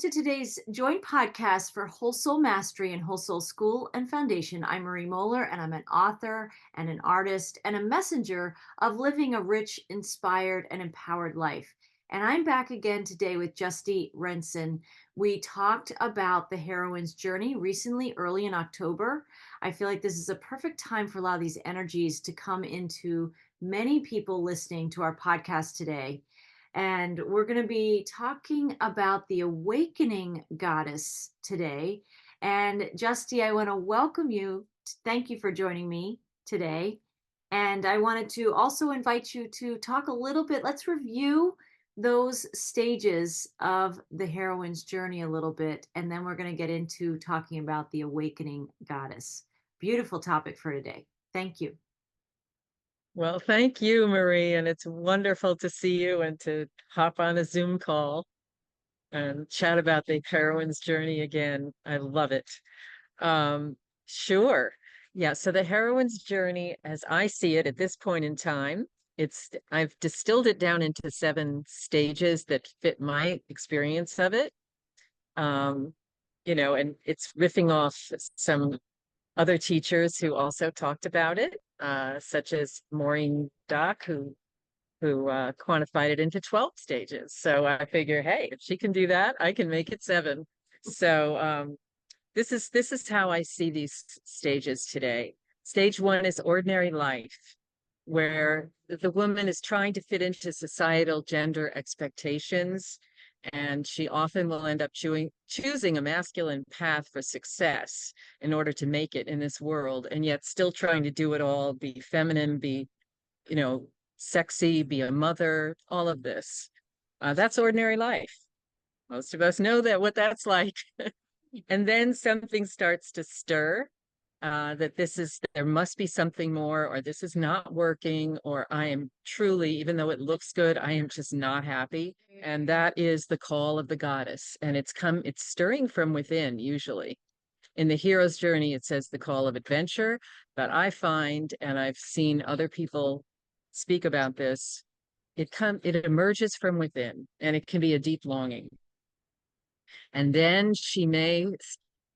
to today's joint podcast for Whole Soul Mastery and Whole Soul School and Foundation. I'm Marie Mohler, and I'm an author and an artist and a messenger of living a rich, inspired, and empowered life. And I'm back again today with Justy Renson. We talked about the heroine's journey recently, early in October. I feel like this is a perfect time for a lot of these energies to come into many people listening to our podcast today. And we're going to be talking about the awakening goddess today. And Justy, I want to welcome you. Thank you for joining me today. And I wanted to also invite you to talk a little bit. Let's review those stages of the heroine's journey a little bit. And then we're going to get into talking about the awakening goddess. Beautiful topic for today. Thank you. Well, thank you, Marie, and it's wonderful to see you and to hop on a Zoom call and chat about the heroine's journey again. I love it. Sure. Yeah, so the heroine's journey, as I see it at this point in time, I've distilled it down into 7 stages that fit my experience of it. And it's riffing off some other teachers who also talked about it, such as Maureen Dock, who quantified it into 12 stages. So I figure, hey, if she can do that, I can make it 7. So this is how I see these stages today. Stage 1 is ordinary life, where the woman is trying to fit into societal gender expectations, and she often will end up choosing a masculine path for success in order to make it in this world, and yet still trying to do it all, be feminine, be, sexy, be a mother, all of this. That's ordinary life. Most of us know what that's like. And then something starts to stir, that there must be something more, or this is not working, or I am truly, even though it looks good, I am just not happy. And that is the call of the goddess. And it's stirring from within, usually. In the hero's journey, it says the call of adventure, but I find, and I've seen other people speak about this, it emerges from within, and it can be a deep longing. And then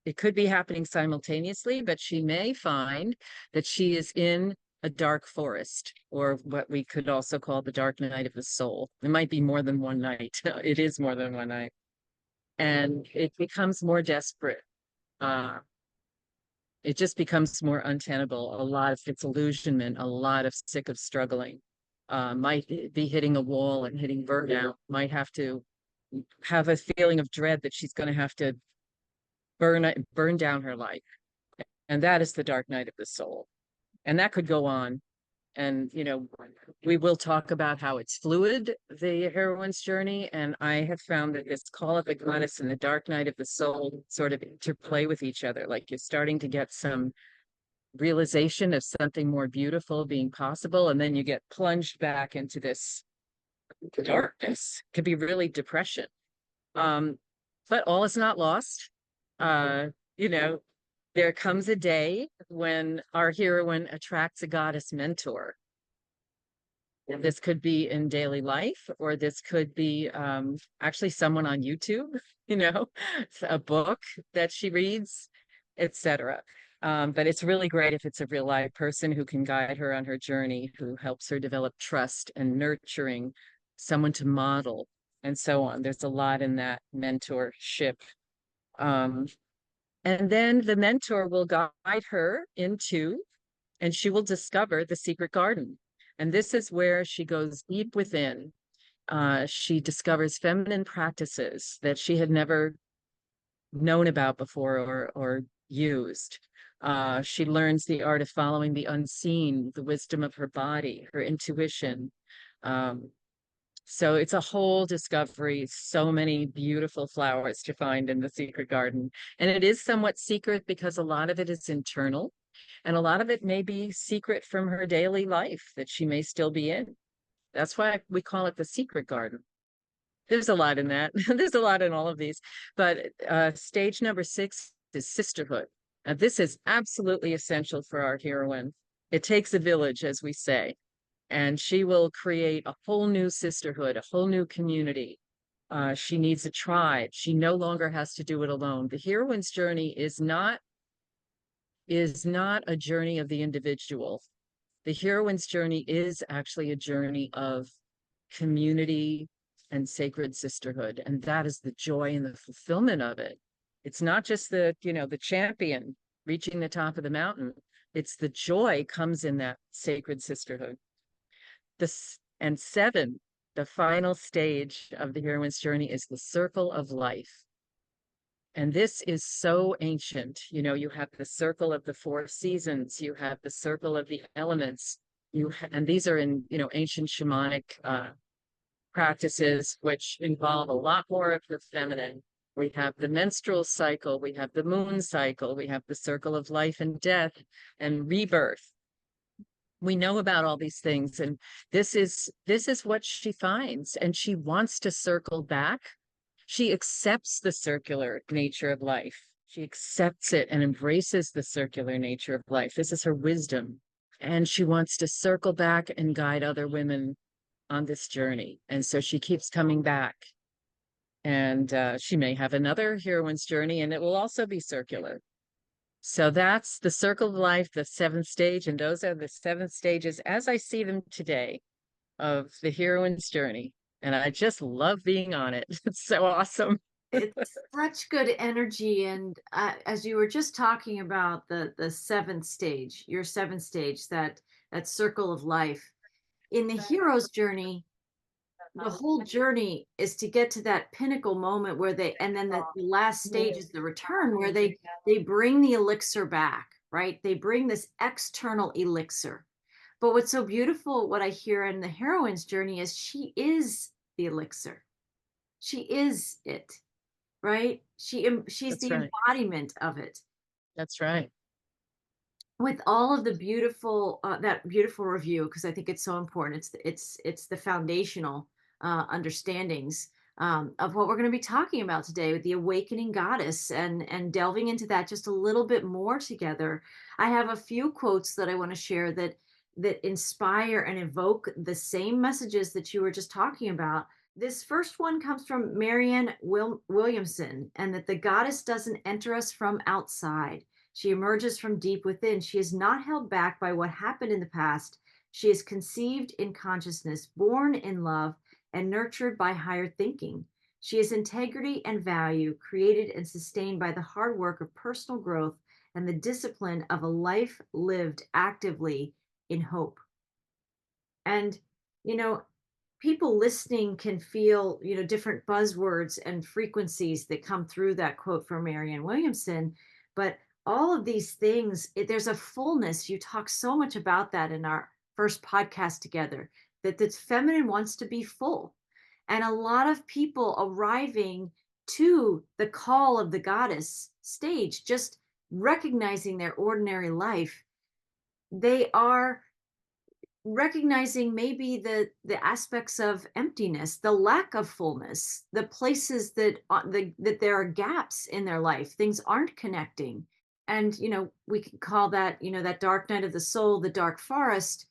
it could be happening simultaneously, but she may find that she is in a dark forest, or what we could also call the dark night of the soul. It might be more than one night. It is more than one night. And it becomes more desperate. It just becomes more untenable. A lot of disillusionment, a lot of sick of struggling, might be hitting a wall and hitting burnout, might have to have a feeling of dread that she's going to have to burn down her life. And that is the dark night of the soul. And that could go on. And, we will talk about how it's fluid, the heroine's journey. And I have found that this call of the goddess and the dark night of the soul sort of interplay with each other. Like you're starting to get some realization of something more beautiful being possible. And then you get plunged back into this darkness. It could be really depression. But all is not lost. There comes a day when our heroine attracts a goddess mentor. This could be in daily life, or this could be actually someone on YouTube, a book that she reads, etc. But it's really great if it's a real live person who can guide her on her journey, who helps her develop trust and nurturing, someone to model, and so on. There's a lot in that mentorship. And then the mentor will guide her into, and she will discover the secret garden. And this is where she goes deep within. She discovers feminine practices that she had never known about before or used. She learns the art of following the unseen, the wisdom of her body, her intuition. So it's a whole discovery, so many beautiful flowers to find in the secret garden. And it is somewhat secret because a lot of it is internal, and a lot of it may be secret from her daily life that she may still be in. That's why we call it the secret garden. There's a lot in that. There's a lot in all of these. But stage number 6 is sisterhood. This is absolutely essential for our heroine. It takes a village, as we say. And she will create a whole new sisterhood, a whole new community. She needs a tribe. She no longer has to do it alone. The heroine's journey is not a journey of the individual. The heroine's journey is actually a journey of community and sacred sisterhood. And that is the joy and the fulfillment of it. It's not just the champion reaching the top of the mountain. It's the joy comes in that sacred sisterhood. And seven, the final stage of the heroine's journey is the circle of life. And this is so ancient. You have the circle of the four seasons, you have the circle of the elements, and these are in, ancient shamanic practices, which involve a lot more of the feminine. We have the menstrual cycle, we have the moon cycle, we have the circle of life and death and rebirth. We know about all these things, and this is what she finds, and she wants to circle back. She accepts the circular nature of life. She accepts it and embraces the circular nature of life. This is her wisdom. And she wants to circle back and guide other women on this journey. And so she keeps coming back. And she may have another heroine's journey, and it will also be circular. So that's the circle of life, the seventh stage. And those are the seven stages as I see them today of the heroine's journey. And I just love being on it. It's so awesome. It's such good energy. And as you were just talking about the seventh stage, your seventh stage, that circle of life, in the hero's journey, the whole journey is to get to that pinnacle moment where and then the last stage is the return, where they bring the elixir back, right? They bring this external elixir. But what's so beautiful, what I hear in the heroine's journey, is she is the elixir. She is it, right? She's That's the right. embodiment of it, That's right. with all of the beautiful that beautiful review, because I think it's so important. It's the foundational understandings of what we're going to be talking about today with the awakening goddess, and delving into that just a little bit more together. I have a few quotes that I want to share that inspire and evoke the same messages that you were just talking about. This first one comes from Marianne Williamson, and that the goddess doesn't enter us from outside. She emerges from deep within. She is not held back by what happened in the past. She is conceived in consciousness, born in love, and nurtured by higher thinking. She is integrity and value, created and sustained by the hard work of personal growth and the discipline of a life lived actively in hope. And, you know, people listening can feel, different buzzwords and frequencies that come through that quote from Marianne Williamson. But all of these things, there's a fullness. You talk so much about that in our first podcast together, that the feminine wants to be full. And a lot of people arriving to the call of the goddess stage, just recognizing their ordinary life, they are recognizing maybe the aspects of emptiness, the lack of fullness, the places that that there are gaps in their life, things aren't connecting. And we can call that, that dark night of the soul, the dark forest.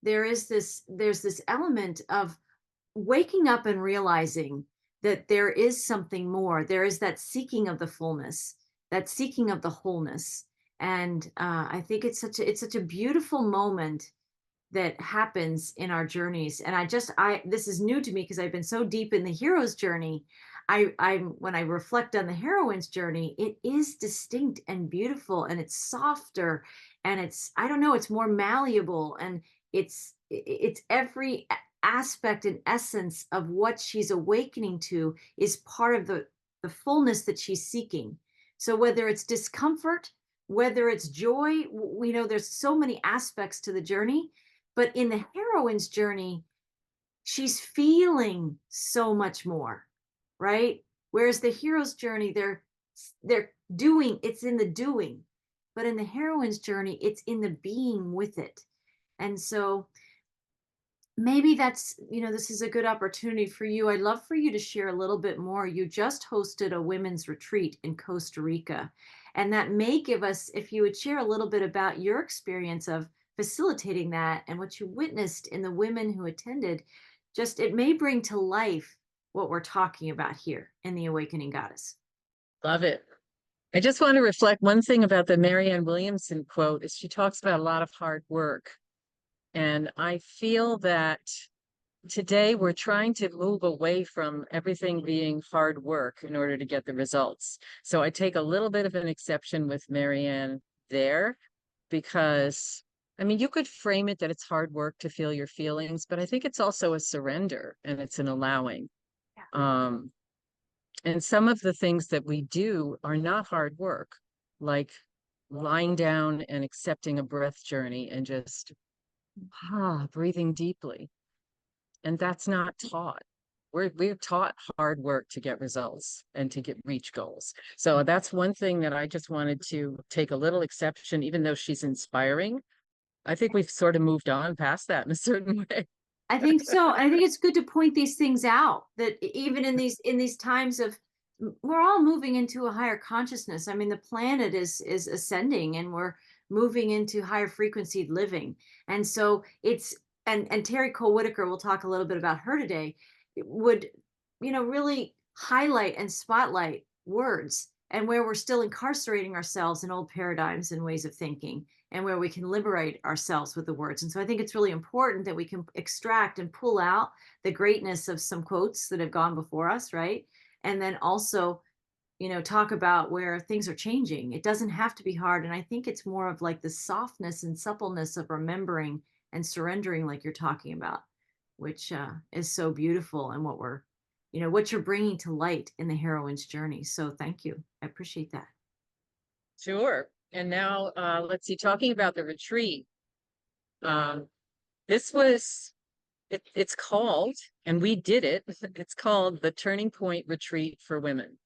There's this element of waking up and realizing that there is something more. There is that seeking of the fullness, that seeking of the wholeness. And I think it's such a beautiful moment that happens in our journeys. And this is new to me because I've been so deep in the hero's journey. When I reflect on the heroine's journey, it is distinct and beautiful, and it's softer, and I don't know, it's more malleable, and it's every aspect and essence of what she's awakening to is part of the fullness that she's seeking. So whether it's discomfort, whether it's joy, we know there's so many aspects to the journey. But in the heroine's journey, she's feeling so much more, right? Whereas the hero's journey, they're doing, it's in the doing. But in the heroine's journey, it's in the being with it. And so maybe this is a good opportunity for you. I'd love for you to share a little bit more. You just hosted a women's retreat in Costa Rica, and that may give us, if you would share a little bit about your experience of facilitating that and what you witnessed in the women who attended, it may bring to life what we're talking about here in the Awakening Goddess. Love it. I just want to reflect one thing about the Marianne Williamson quote is she talks about a lot of hard work. And I feel that today we're trying to move away from everything being hard work in order to get the results. So I take a little bit of an exception with Marianne there because, I mean, you could frame it that it's hard work to feel your feelings, but I think it's also a surrender and it's an allowing. And some of the things that we do are not hard work, like lying down and accepting a breath journey and just breathing deeply. And that's not taught. We're taught hard work to get results and to reach goals. So that's one thing that I just wanted to take a little exception, even though she's inspiring. I think we've sort of moved on past that in a certain way. I think so. I think it's good to point these things out that even in these times of we're all moving into a higher consciousness. I mean, the planet is ascending and we're moving into higher frequency living. And so it's and Terry Cole Whitaker, we'll talk a little bit about her today, would really highlight and spotlight words and where we're still incarcerating ourselves in old paradigms and ways of thinking and where we can liberate ourselves with the words. And so I think it's really important that we can extract and pull out the greatness of some quotes that have gone before us, right? And then also, talk about where things are changing. It doesn't have to be hard. And I think it's more of like the softness and suppleness of remembering and surrendering, like you're talking about, which is so beautiful and what you're bringing to light in the heroine's journey. So thank you. I appreciate that. Sure. And now let's see, talking about the retreat. This was, it's called, and we did it, it's called the Turning Point Retreat for Women.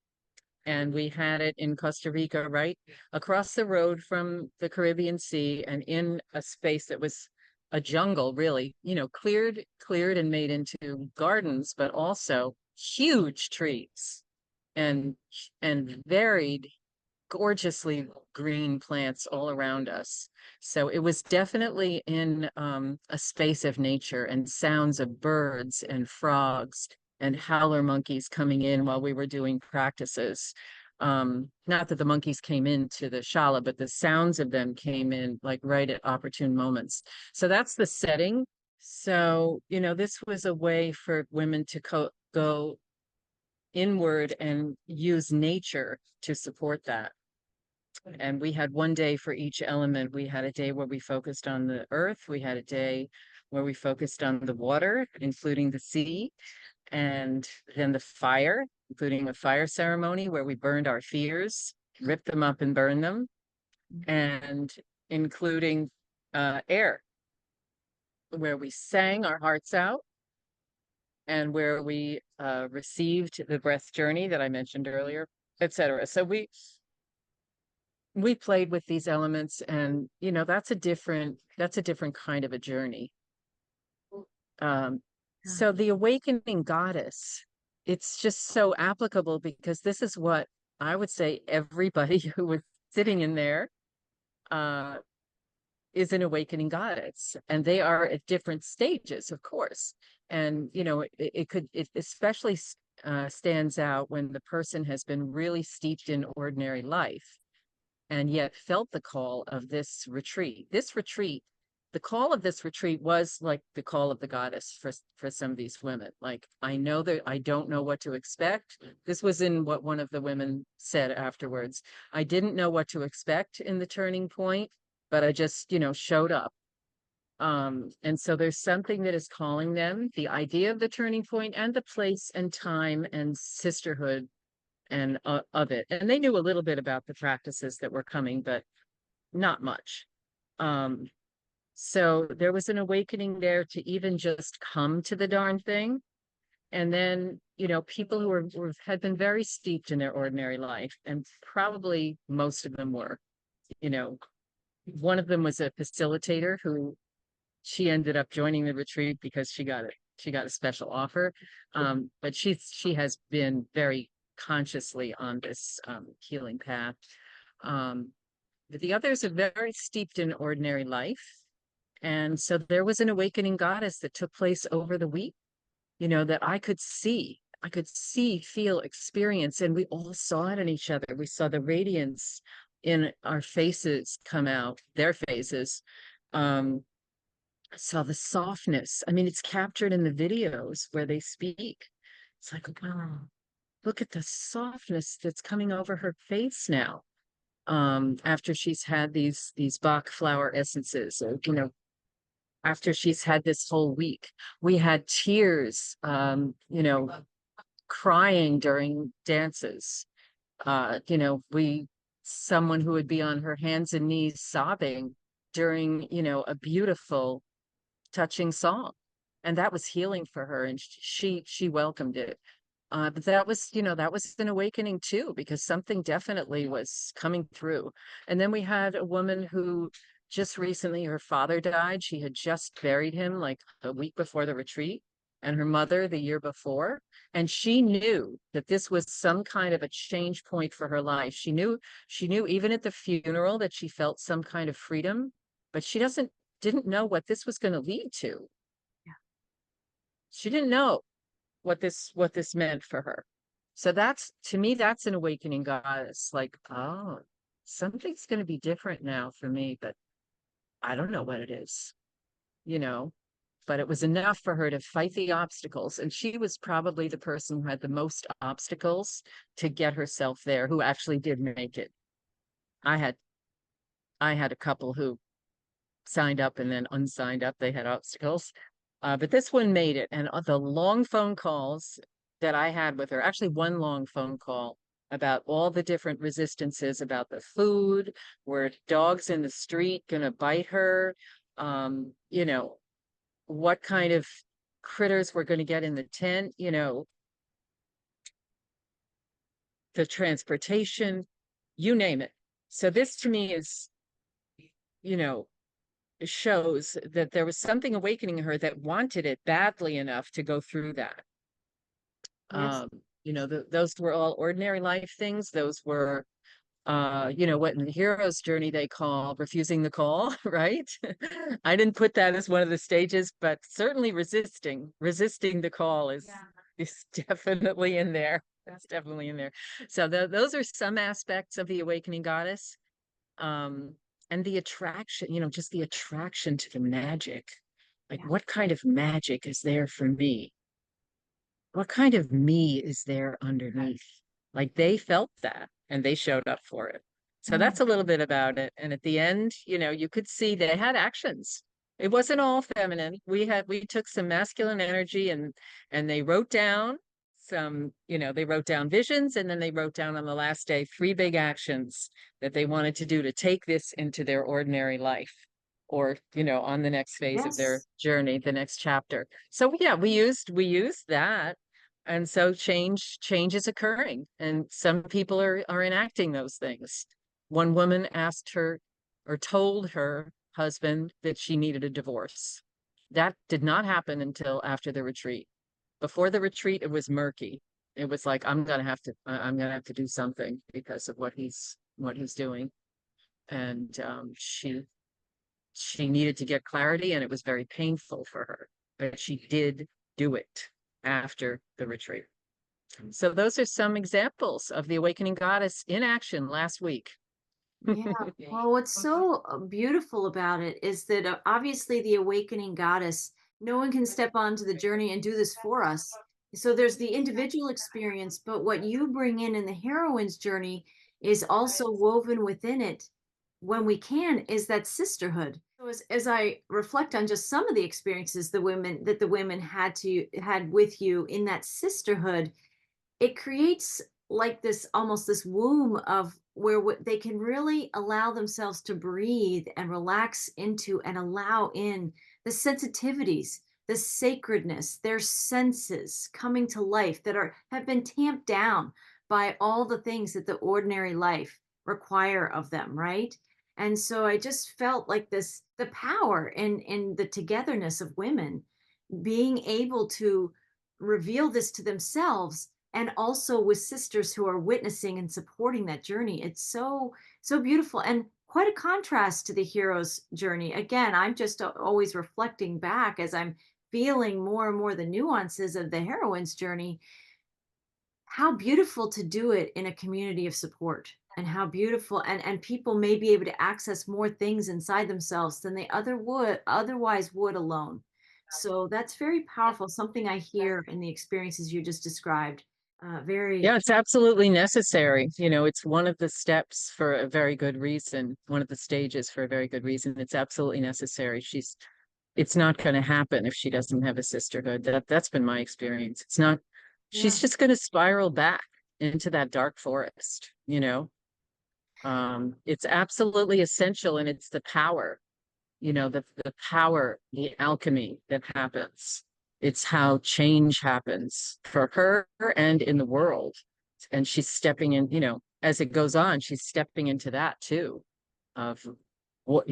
And we had it in Costa Rica, right across the road from the Caribbean Sea and in a space that was a jungle, really, cleared and made into gardens, but also huge trees and varied, gorgeously green plants all around us. So it was definitely in a space of nature and sounds of birds and frogs and howler monkeys coming in while we were doing practices. Not that the monkeys came into the shala, but the sounds of them came in like right at opportune moments. So that's the setting. So, this was a way for women to go inward and use nature to support that. And we had one day for each element. We had a day where we focused on the earth. We had a day where we focused on the water, including the sea, and then the fire, including a fire ceremony where we burned our fears, ripped them up and burned them, and including air, where we sang our hearts out and where we received the breath journey that I mentioned earlier, etc. So we played with these elements, and that's a different kind of a journey. So the Awakening Goddess, it's just so applicable because this is what I would say everybody who was sitting in there is an awakening goddess, and they are at different stages, of course. And it especially stands out when the person has been really steeped in ordinary life and yet felt the call of this retreat. The call of this retreat was like the call of the goddess for some of these women. Like, I know that I don't know what to expect. This was in what one of the women said afterwards. I didn't know what to expect in the turning point, but I just, showed up. And so there's something that is calling them, the idea of the turning point and the place and time and sisterhood and of it. And they knew a little bit about the practices that were coming, but not much. So there was an awakening there to even just come to the darn thing. And then, people who had been very steeped in their ordinary life, and probably most of them were, one of them was a facilitator who she ended up joining the retreat because she got a special offer. But she has been very consciously on this healing path. But the others are very steeped in ordinary life. And so there was an awakening goddess that took place over the week, that I could see I could see, feel, experience, and we all saw it in each other. We saw the radiance in our faces come out, their faces. Um, saw the softness. I mean, it's captured in the videos where they speak. It's like, wow, look at the softness that's coming over her face now. After she's had these Bach flower essences, or, after she's had this whole week. We had tears, crying during dances. Someone who would be on her hands and knees sobbing during, a beautiful, touching song. And that was healing for her, and she welcomed it. But that was an awakening too, because something definitely was coming through. And then we had a woman who just recently, her father died. She had just buried him like a week before the retreat, and her mother the year before. And she knew that this was some kind of a change point for her life. She knew even at the funeral that she felt some kind of freedom, but she didn't know what this was going to lead to. Yeah. She didn't know what this meant for her. So to me, that's an awakening goddess. Like, oh, something's going to be different now for me, but I don't know what it is, you know. But it was enough for her to fight the obstacles. And she was probably the person who had the most obstacles to get herself there, who actually did make it. I had a couple who signed up and then unsigned up. They had obstacles. But this one made it. And the long phone calls that I had with her, actually one long phone call about all the different resistances, about the food, were dogs in the street going to bite her, what kind of critters were going to get in the tent, the transportation, you name it. So this to me is, you know, shows that there was something awakening in her that wanted it badly enough to go through that. Yes. Those were all ordinary life things. Those were, what in the hero's journey they call refusing the call, right? I didn't put that as one of the stages, but certainly resisting the call is definitely in there. That's definitely in there. So those are some aspects of the awakening goddess. And the attraction, just the attraction to the magic. Like, Yeah. what kind of magic is there for me? What kind of me is there underneath? Like, they felt that and they showed up for it. So Mm. that's a little bit about it. And at the end, you could see they had actions. It wasn't all feminine. We took some masculine energy, and they wrote down they wrote down visions, and then they wrote down on the last day 3 big actions that they wanted to do to take this into their ordinary life, or, on the next phase of their Yes. journey, the next chapter. So yeah, we used that. And so change is occurring, and some people are enacting those things. One woman asked her, or told her husband, that she needed a divorce. That did not happen until after the retreat. Before the retreat, it was murky. It was like, I'm gonna have to do something because of what he's doing. And she needed to get clarity, and it was very painful for her, but she did do it after the retreat. So those are some examples of the awakening goddess in action last week. Yeah. Well, what's so beautiful about it is that obviously the awakening goddess, no one can step onto the journey and do this for us. So there's the individual experience, but what you bring in the heroine's journey is also woven within it when we can is that sisterhood. So as I reflect on just some of the experiences the women had with you in that sisterhood, it creates like this almost this womb of where they can really allow themselves to breathe and relax into and allow in the sensitivities, the sacredness, their senses coming to life that have been tamped down by all the things that the ordinary life require of them, right? And so I just felt like the power in the togetherness of women being able to reveal this to themselves, and also with sisters who are witnessing and supporting that journey. It's so beautiful, and quite a contrast to the hero's journey. Again, I'm just always reflecting back as I'm feeling more and more the nuances of the heroine's journey. how beautiful to do it in a community of support, and how beautiful, and people may be able to access more things inside themselves than they otherwise would alone. So that's very powerful, something I hear in the experiences you just described. Very. Yeah, it's absolutely necessary. It's one of the steps for a very good reason, one of the stages for a very good reason. It's absolutely necessary. It's not going to happen if she doesn't have a sisterhood. That's been my experience. It's not, Yeah. she's just going to spiral back into that dark forest. It's absolutely essential, and it's the power, the power, the alchemy that happens. It's how change happens for her and in the world. And she's stepping in, as it goes on, she's stepping into that too, of what,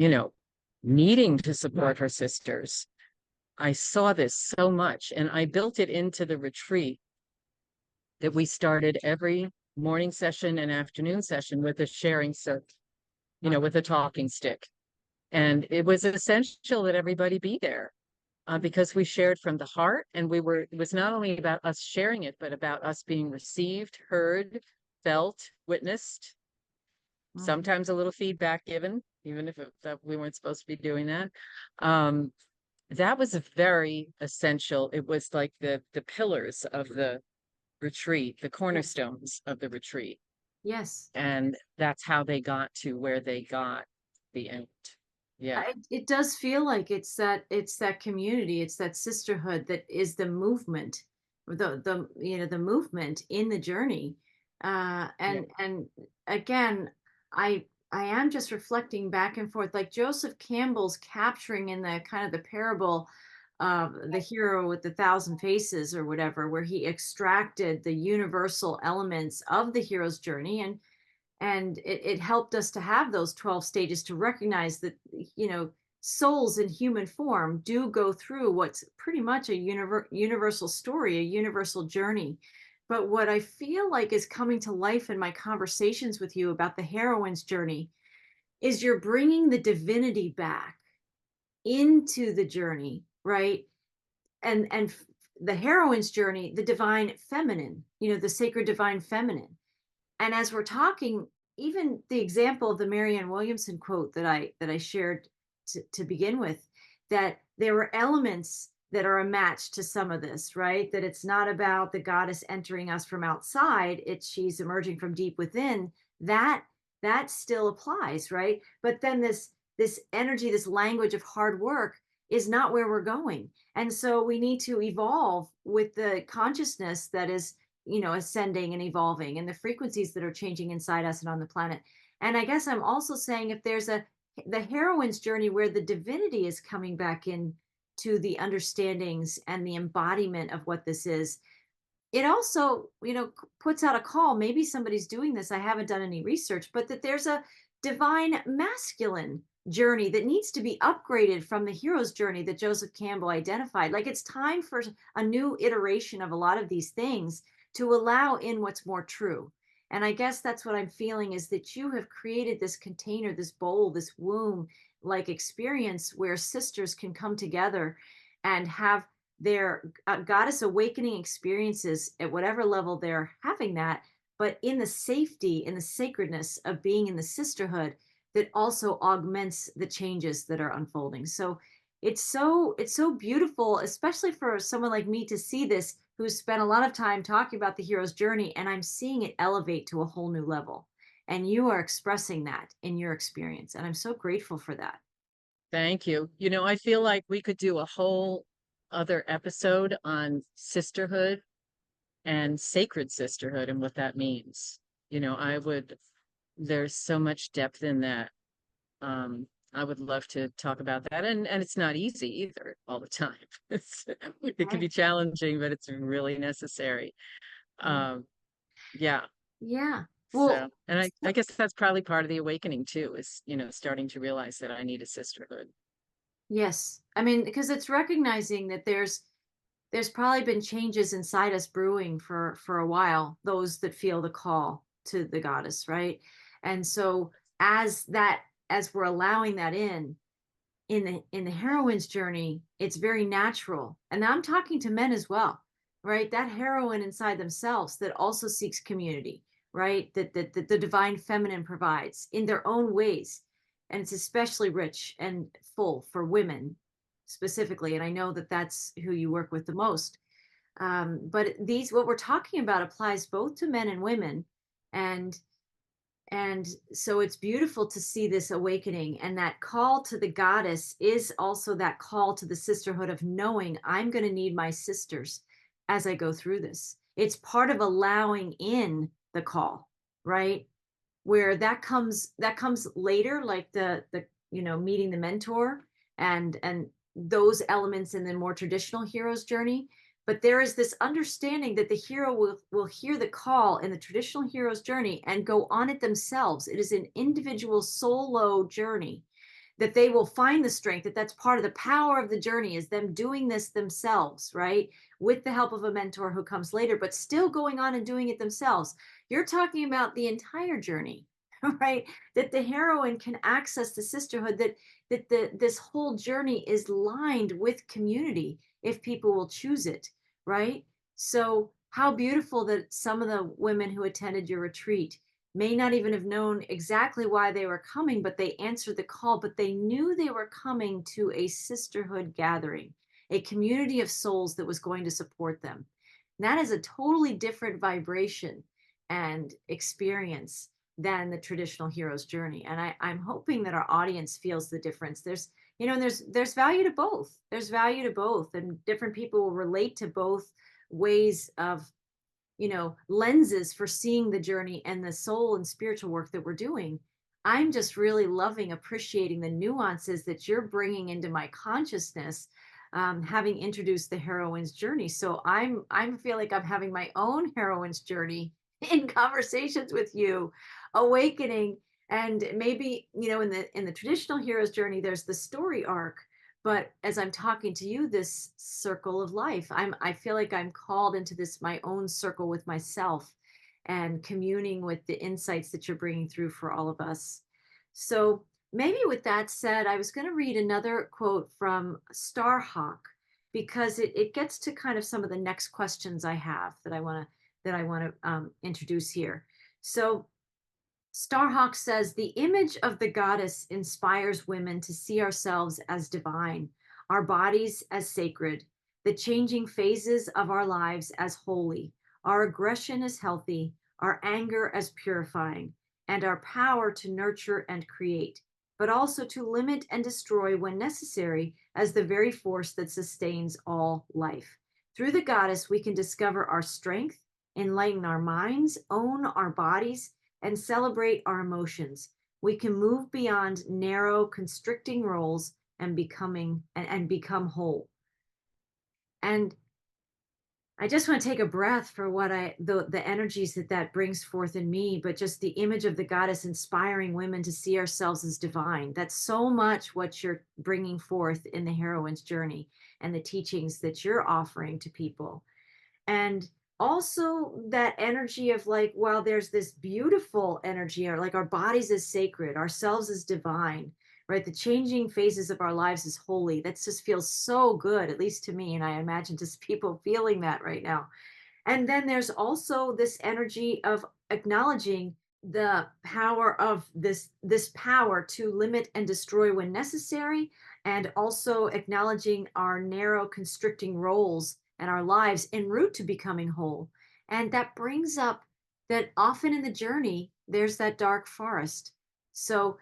needing to support her sisters. I saw this so much, and I built it into the retreat that we started every morning session and afternoon session with a sharing, so, with a talking stick. And it was essential that everybody be there, because we shared from the heart, and it was not only about us sharing it, but about us being received, heard, felt, witnessed, Mhm. sometimes a little feedback given, even if that we weren't supposed to be doing that. Um, that was a very essential. It was like the pillars of the retreat, the Yeah. cornerstones of the retreat. Yes. And that's how they got to where they got, the end. Yeah. It does feel like it's that community, it's that sisterhood that is the movement, or the movement in the journey. Yeah. And again, I am just reflecting back and forth, like Joseph Campbell's capturing in the kind of the parable of the hero with the thousand faces or whatever, where he extracted the universal elements of the hero's journey, and it helped us to have those 12 stages, to recognize that souls in human form do go through what's pretty much a universal story, a universal journey. But what I feel like is coming to life in my conversations with you about the heroine's journey is you're bringing the divinity back into the journey, right? And the heroine's journey, the divine feminine, the sacred divine feminine. And as we're talking, even the example of the Marianne Williamson quote that I shared to begin with, that there were elements that are a match to some of this, right? That it's not about the goddess entering us from outside, it's she's emerging from deep within. That still applies, right? But then this energy, this language of hard work is not where we're going. And so we need to evolve with the consciousness that is ascending and evolving, and the frequencies that are changing inside us and on the planet. And I guess I'm also saying, if there's the heroine's journey where the divinity is coming back in to the understandings and the embodiment of what this is, it also puts out a call. Maybe somebody's doing this, I haven't done any research, but that there's a divine masculine journey that needs to be upgraded from the hero's journey that Joseph Campbell identified. Like, it's time for a new iteration of a lot of these things, to allow in what's more true. And I guess that's what I'm feeling, is that you have created this container, this bowl, this womb like experience where sisters can come together and have their goddess awakening experiences at whatever level they're having that, but in the safety, in the sacredness of being in the sisterhood that also augments the changes that are unfolding. So it's so beautiful, especially for someone like me to see this, who's spent a lot of time talking about the hero's journey, and I'm seeing it elevate to a whole new level. And you are expressing that in your experience, and I'm so grateful for that. Thank you. I feel like we could do a whole other episode on sisterhood and sacred sisterhood and what that means. There's so much depth in that. I would love to talk about that. And it's not easy either all the time. It can Right. be challenging, but it's really necessary. Yeah. Um, yeah. Yeah. Well, So, and I guess that's probably part of the awakening too, is, starting to realize that I need a sisterhood. yes. I mean, because it's recognizing that there's probably been changes inside us brewing for a while, those that feel the call to the goddess, right? And so as we're allowing that in the heroine's journey, it's very natural. And I'm talking to men as well, right? That heroine inside themselves that also seeks community, right? That the divine feminine provides in their own ways. And it's especially rich and full for women specifically. And I know that that's who you work with the most. But these, what we're talking about applies both to men and women. And and so it's beautiful to see this awakening, and that call to the goddess is also that call to the sisterhood of knowing I'm going to need my sisters as I go through this. It's part of allowing in the call, right? Where that comes later, like the meeting the mentor and those elements in the more traditional hero's journey. But there is this understanding that the hero will hear the call in the traditional hero's journey and go on it themselves. It is an individual solo journey, that they will find the strength, that's part of the power of the journey, is them doing this themselves, right? With the help of a mentor who comes later, but still going on and doing it themselves. You're talking about the entire journey, right? That the heroine can access the sisterhood, this whole journey is lined with community if people will choose it, right? So how beautiful that some of the women who attended your retreat may not even have known exactly why they were coming, but they answered the call, but they knew they were coming to a sisterhood gathering, a community of souls that was going to support them. And that is a totally different vibration and experience than the traditional hero's journey. And I'm hoping that our audience feels the difference. There's value to both. There's value to both, and different people will relate to both ways of lenses for seeing the journey and the soul and spiritual work that we're doing. I'm just really loving, appreciating the nuances that you're bringing into my consciousness, having introduced the heroine's journey. So I feel like I'm having my own heroine's journey in conversations with you, awakening. And maybe in the traditional hero's journey, there's the story arc, but as I'm talking to you, this circle of life, I feel like I'm called into this my own circle with myself and communing with the insights that you're bringing through for all of us. So maybe with that said, I was going to read another quote from Starhawk, because it gets to kind of some of the next questions I have that I want to introduce here. So Starhawk says, the image of the goddess inspires women to see ourselves as divine, our bodies as sacred, the changing phases of our lives as holy, our aggression as healthy, our anger as purifying, and our power to nurture and create, but also to limit and destroy when necessary as the very force that sustains all life. Through the goddess, we can discover our strength, enlighten our minds, own our bodies, and celebrate our emotions. We can move beyond narrow, constricting roles and become whole. And I just want to take a breath for what the energies that brings forth in me, but just the image of the goddess inspiring women to see ourselves as divine. That's so much what you're bringing forth in the heroine's journey and the teachings that you're offering to people. And also that energy of like, well, there's this beautiful energy, or like our bodies is sacred, ourselves is divine, right? The changing phases of our lives is holy. That just feels so good, at least to me. And I imagine just people feeling that right now. And then there's also this energy of acknowledging the power of this power to limit and destroy when necessary, and also acknowledging our narrow constricting roles and our lives en route to becoming whole. And that brings up that often in the journey there's that dark forest. So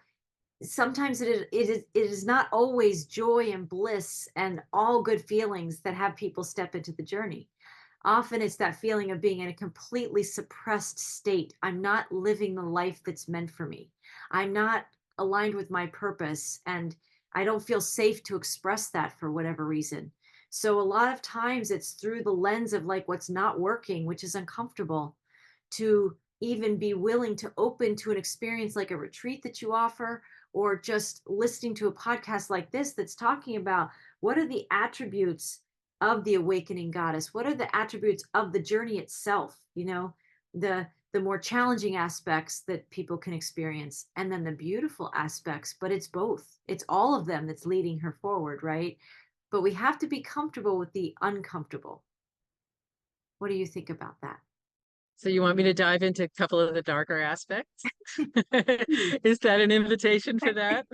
sometimes it is not always joy and bliss and all good feelings that have people step into the journey. Often it's that feeling of being in a completely suppressed state. I'm not living the life that's meant for me. I'm not aligned with my purpose, and I don't feel safe to express that for whatever reason. So a lot of times it's through the lens of like what's not working, which is uncomfortable, to even be willing to open to an experience like a retreat that you offer, or just listening to a podcast like this that's talking about what are the attributes of the awakening goddess, what are the attributes of the journey itself, the more challenging aspects that people can experience, and then the beautiful aspects. But it's both, it's all of them that's leading her forward, right? But we have to be comfortable with the uncomfortable. What do you think about that? So you want me to dive into a couple of the darker aspects? Please. Is that an invitation for that?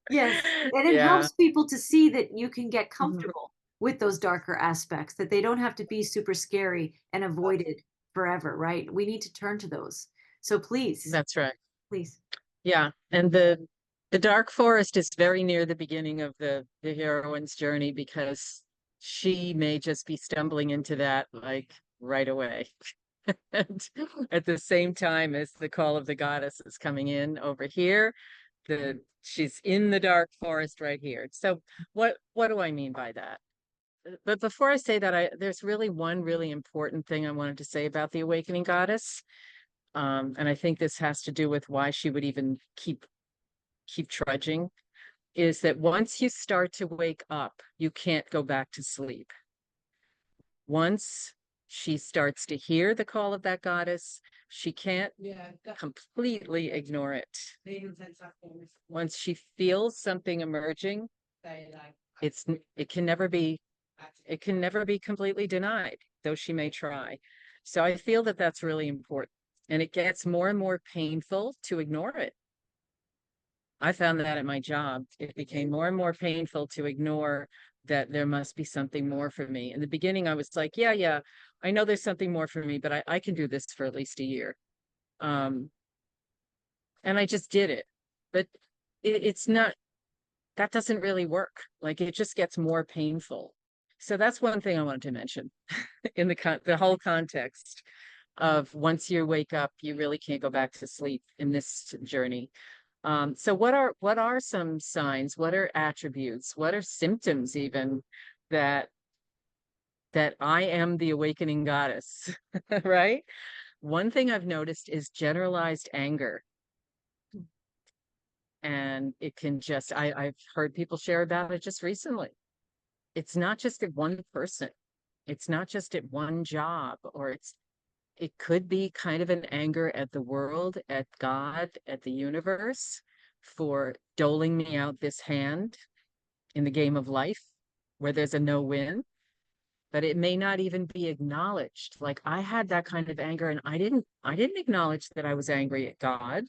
Yes, and it Yeah. helps people to see that you can get Mhm. comfortable with those darker aspects, that they don't have to be super scary and avoided forever, right? We need to turn to those. So please, That's right. please. Yeah. And the dark forest is very near the beginning of the heroine's journey because she may just be stumbling into that like right away. And at the same time as the call of the goddess is coming in over here, she's in the dark forest right here. So what do I mean by that? But before I say that, there's really one really important thing I wanted to say about the awakening goddess. And I think this has to do with why she would even keep trudging, is that once you start to wake up, you can't go back to sleep. Once she starts to hear the call of that goddess, she can't completely ignore it. Once she feels something emerging, it's it can never be it can never be completely denied, though she may try. So I feel that that's really important. And it gets more and more painful to ignore it. I found that at my job. It became more and more painful to ignore that there must be something more for me. In the beginning, I was like, yeah, I know there's something more for me, but I can do this for at least a year. Um, and I just did it. But it's not, that doesn't really work. Like it just gets more painful. So that's one thing I wanted to mention in the whole context of once you wake up, you really can't go back to sleep in this journey. So what are some signs? What are attributes? What are symptoms even that that I am the awakening goddess, right? One thing I've noticed is generalized anger. And it can just I've heard people share about it just recently. It's not just at one person. It's not just at one job, or it could be kind of an anger at the world, at God, at the universe for doling me out this hand in the game of life where there's a no win, but it may not even be acknowledged. Like I had that kind of anger and I didn't acknowledge that I was angry at God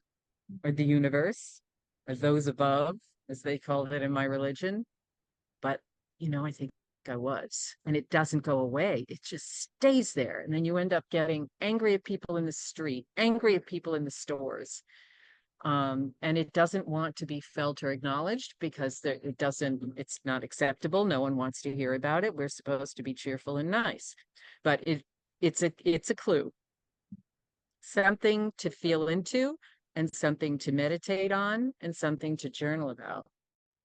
or the universe or those above, as they called it in my religion. But, I think I was. And it doesn't go away. It just stays there. And then you end up getting angry at people in the street, angry at people in the stores. And it doesn't want to be felt or acknowledged because it's not acceptable. No one wants to hear about it. We're supposed to be cheerful and nice. But it's a clue. Something to feel into and something to meditate on and something to journal about.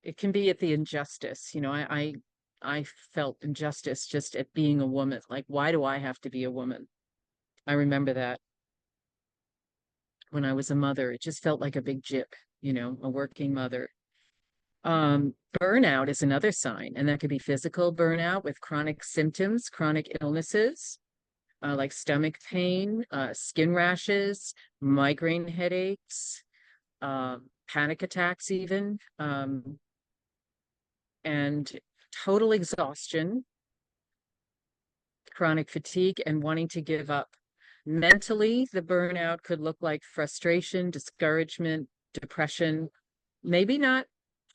It can be at the injustice. I felt injustice just at being a woman. Like, why do I have to be a woman? I remember that when I was a mother, it just felt like a big jip, a working mother. Burnout is another sign, and that could be physical burnout with chronic symptoms, chronic illnesses, like stomach pain, skin rashes, migraine headaches, panic attacks, even, and total exhaustion, chronic fatigue, and wanting to give up. Mentally, the burnout could look like frustration, discouragement, depression, maybe not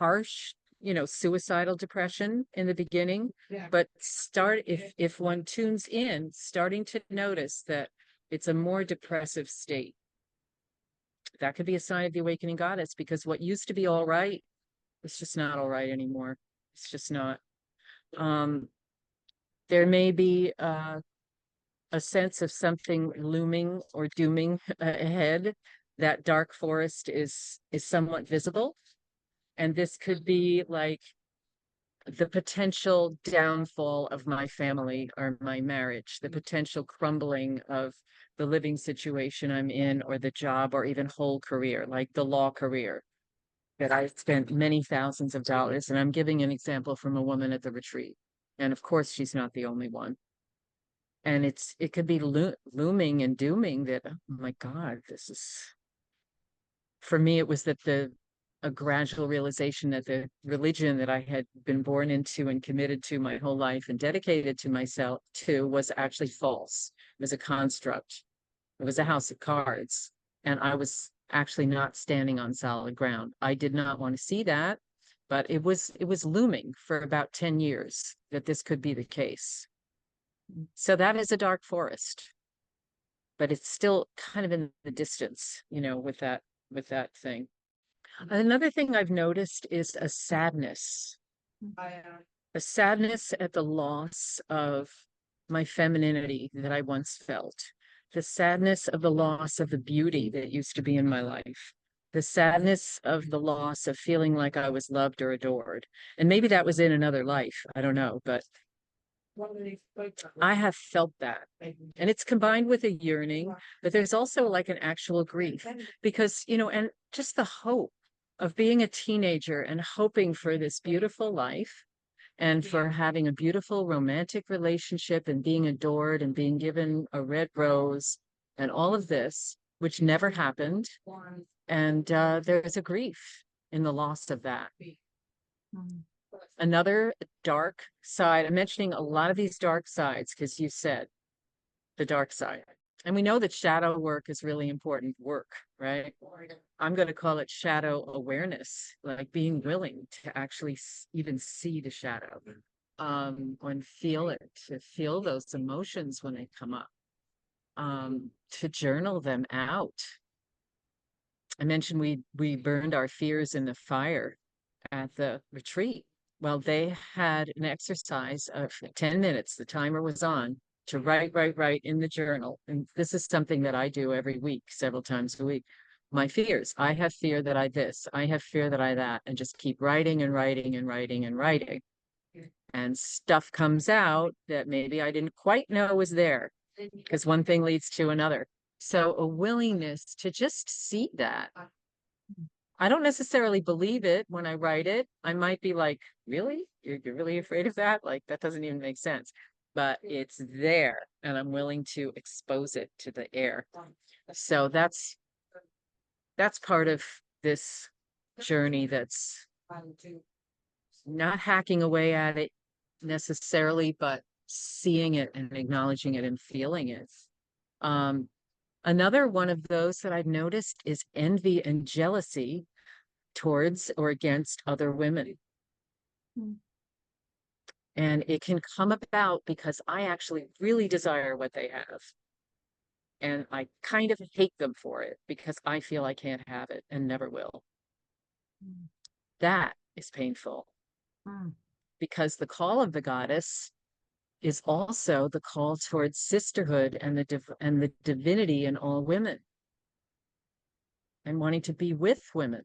harsh, suicidal depression in the beginning, but if one tunes in, starting to notice that it's a more depressive state. That could be a sign of the awakening goddess, because what used to be all right, it's just not all right anymore. It's just not. Um, there may be a sense of something looming or dooming ahead. That dark forest is somewhat visible, and this could be like the potential downfall of my family or my marriage, the potential crumbling of the living situation I'm in, or the job, or even whole career, like the law career that I spent many thousands of dollars. And I'm giving an example from a woman at the retreat. And of course, she's not the only one. And it could be looming and dooming that, oh my God, this is, for me, it was that a gradual realization that the religion that I had been born into and committed to my whole life and dedicated to myself to was actually false. It was a construct. It was a house of cards. And I was actually not standing on solid ground. I did not want to see that, but it was looming for about 10 years that this could be the case. So that is a dark forest, but it's still kind of in the distance, with that thing. Another thing I've noticed is a sadness at the loss of my femininity that I once felt, the sadness of the loss of the beauty that used to be in my life, the sadness of the loss of feeling like I was loved or adored. And maybe that was in another life. I don't know, but I have felt that. And it's combined with a yearning, but there's also like an actual grief because, and just the hope of being a teenager and hoping for this beautiful life and for having a beautiful romantic relationship and being adored and being given a red rose and all of this, which never happened. And there's a grief in the loss of that. Another dark side, I'm mentioning a lot of these dark sides because you said the dark side. And we know that shadow work is really important work, right? I'm going to call it shadow awareness, like being willing to actually even see the shadow, and feel it, to feel those emotions when they come up, to journal them out. I mentioned we burned our fears in the fire at the retreat. Well, they had an exercise of 10 minutes, the timer was on, to write in the journal. And this is something that I do every week, several times a week. My fears. I have fear that I this, I have fear that I that, and just keep writing and writing and writing and writing. And stuff comes out that maybe I didn't quite know was there because one thing leads to another. So a willingness to just see that. I don't necessarily believe it when I write it. I might be like, really? You're really afraid of that? Like, that doesn't even make sense. But it's there, and I'm willing to expose it to the air. So that's part of this journey that's not hacking away at it necessarily, but seeing it and acknowledging it and feeling it. Another one of those that I've noticed is envy and jealousy towards or against other women. And it can come about because I actually really desire what they have. And I kind of hate them for it because I feel I can't have it and never will. That is painful because the call of the goddess is also the call towards sisterhood and the divinity in all women, and wanting to be with women,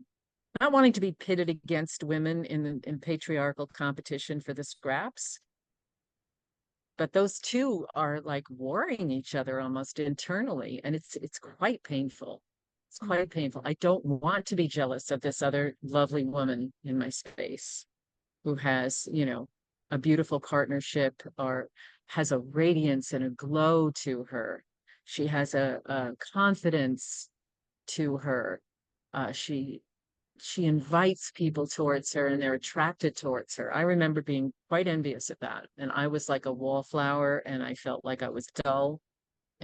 not wanting to be pitted against women in patriarchal competition for the scraps. But those two are like warring each other almost internally, and it's quite painful. It's quite painful. I don't want to be jealous of this other lovely woman in my space who has, a beautiful partnership or has a radiance and a glow to her. She has a confidence to her. She invites people towards her and they're attracted towards her. I remember being quite envious of that. And I was like a wallflower and I felt like I was dull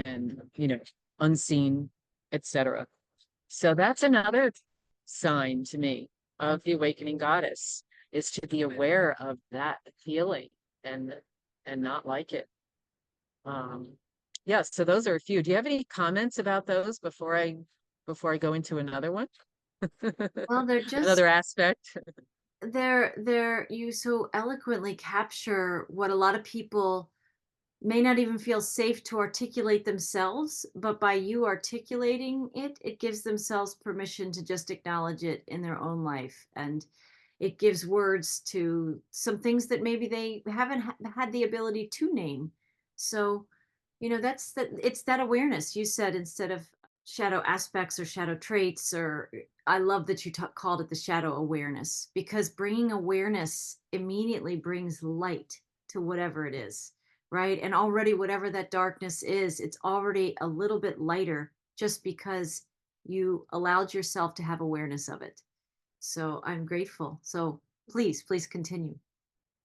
and, unseen, etc. So that's another sign to me of the awakening goddess, is to be aware of that feeling and not like it. Yeah, so those are a few. Do you have any comments about those before I go into another one? Well, they're just Another aspect. you so eloquently capture what a lot of people may not even feel safe to articulate themselves, but by you articulating it, it gives themselves permission to just acknowledge it in their own life. And it gives words to some things that maybe they haven't had the ability to name. So, it's that awareness you said, instead of shadow aspects or shadow traits, or I love that you called it the shadow awareness, because bringing awareness immediately brings light to whatever it is, right? And already whatever that darkness is, it's already a little bit lighter just because you allowed yourself to have awareness of it. So I'm grateful. So please continue.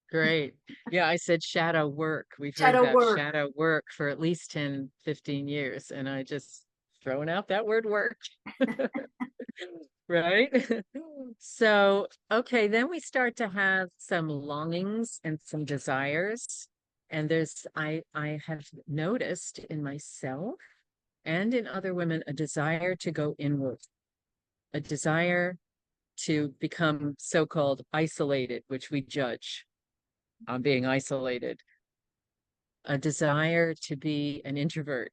Great. Yeah, I said shadow work. We've heard Shadow about work. shadow work for at least 10, 15 years, and I just thrown out that word work. Right? So, okay, then we start to have some longings and some desires. And I have noticed in myself and in other women a desire to go inward, a desire to become so-called isolated, which we judge on being isolated, a desire to be an introvert,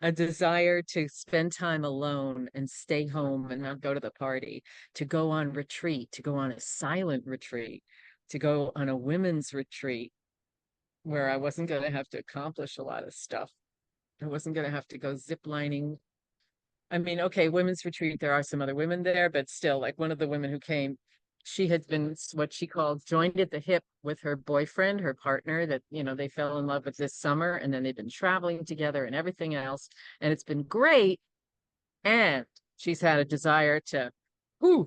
a desire to spend time alone and stay home and not go to the party, to go on retreat, to go on a silent retreat, to go on a women's retreat where I wasn't going to have to accomplish a lot of stuff. I wasn't going to have to go zip lining. I mean, okay, women's retreat, there are some other women there, but still, like one of the women who came, she had been what she called joined at the hip with her boyfriend, her partner, that, they fell in love with this summer, and then they've been traveling together and everything else. And it's been great. And she's had a desire to whew,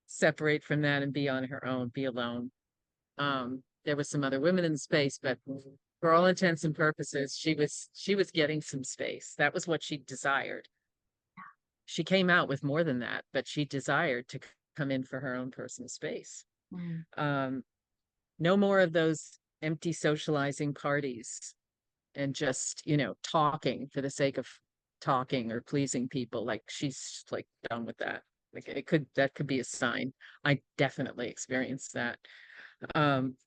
separate from that and be on her own, be alone. There was some other women in the space, but for all intents and purposes, she was getting some space. That was what she desired. She came out with more than that, but she desired to come in for her own personal space. Mm. No more of those empty socializing parties and just, talking for the sake of talking or pleasing people. Like she's like done with that. Like that could be a sign. I definitely experienced that. Um,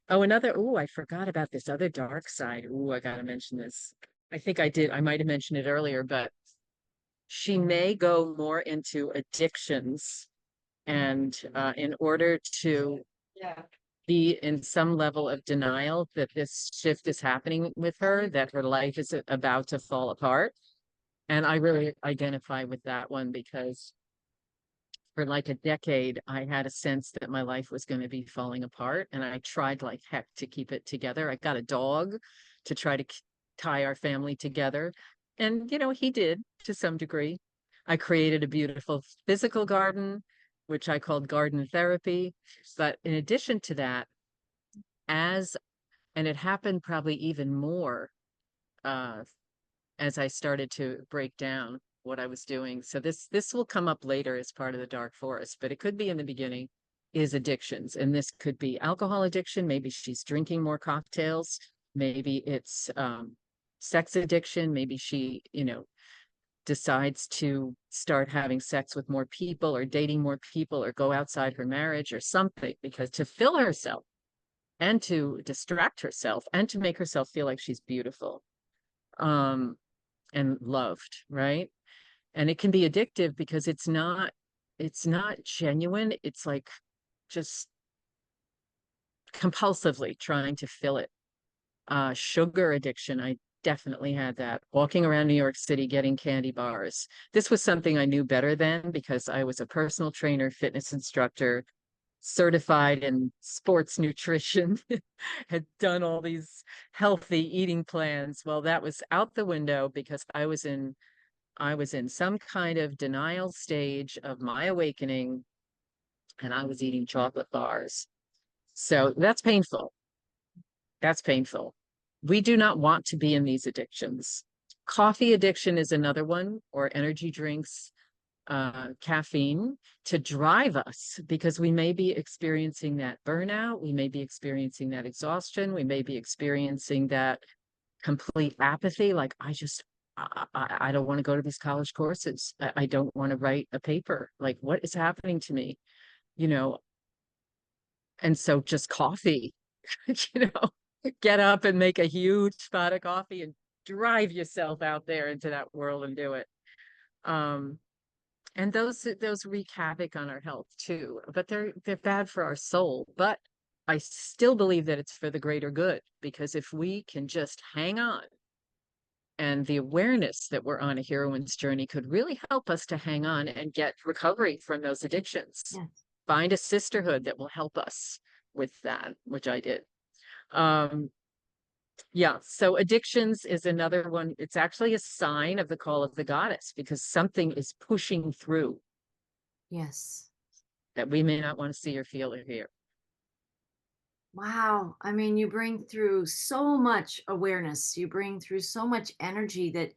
I forgot about this other dark side. I gotta mention this. I think I did. I might have mentioned it earlier, but she may go more into addictions and in order to be in some level of denial that this shift is happening with her, that her life is about to fall apart. And I really identify with that one because for like a decade, I had a sense that my life was going to be falling apart. And I tried like heck to keep it together. I got a dog to try to tie our family together. And, he did to some degree. I created a beautiful physical garden, which I called garden therapy. But in addition to that, and it happened probably even more uh, as I started to break down what I was doing. So this will come up later as part of the dark forest, but it could be in the beginning, is addictions. And this could be alcohol addiction. Maybe she's drinking more cocktails. Maybe it's sex addiction. Maybe she, decides to start having sex with more people or dating more people or go outside her marriage or something, because to fill herself and to distract herself and to make herself feel like she's beautiful and loved, right? And it can be addictive because it's not genuine. It's like just compulsively trying to fill it. Sugar addiction, I definitely had that. Walking around New York City getting candy bars. This was something I knew better then because I was a personal trainer, fitness instructor, certified in sports nutrition, had done all these healthy eating plans. Well, that was out the window because I was in some kind of denial stage of my awakening, and I was eating chocolate bars. So that's painful. That's painful. We do not want to be in these addictions. Coffee addiction is another one, or energy drinks, caffeine, to drive us because we may be experiencing that burnout. We may be experiencing that exhaustion. We may be experiencing that complete apathy. Like, I don't want to go to these college courses. I don't want to write a paper. Like, what is happening to me? You know, and so just coffee, you know, get up and make a huge pot of coffee and drive yourself out there into that world and do it. Um, and those wreak havoc on our health too, but they're bad for our soul. But I still believe that it's for the greater good, because if we can just hang on, and the awareness that we're on a heroine's journey could really help us to hang on and get recovery from those addictions. Yes. Find a sisterhood that will help us with that, which I did. Um, yeah, so addictions is another one. It's actually a sign of the call of the goddess because something is pushing through. Yes. that we may not want to see or feel or hear. Wow. I mean, you bring through so much awareness. You bring through so much energy that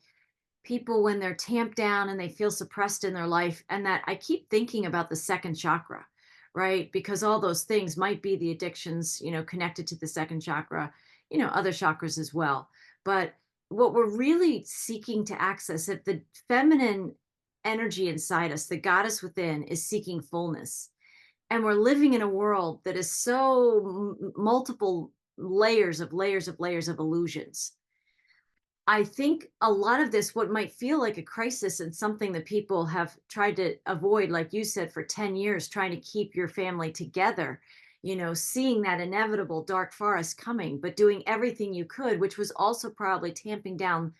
people, when they're tamped down and they feel suppressed in their life, and that I keep thinking about the second chakra, right? Because all those things might be the addictions, connected to the second chakra, other chakras as well. But what we're really seeking to access, if the feminine energy inside us, the goddess within, is seeking fullness. And we're living in a world that is so multiple layers of illusions. I think a lot of this, what might feel like a crisis and something that people have tried to avoid, like you said, for 10 years, trying to keep your family together, seeing that inevitable dark forest coming, but doing everything you could, which was also probably tamping down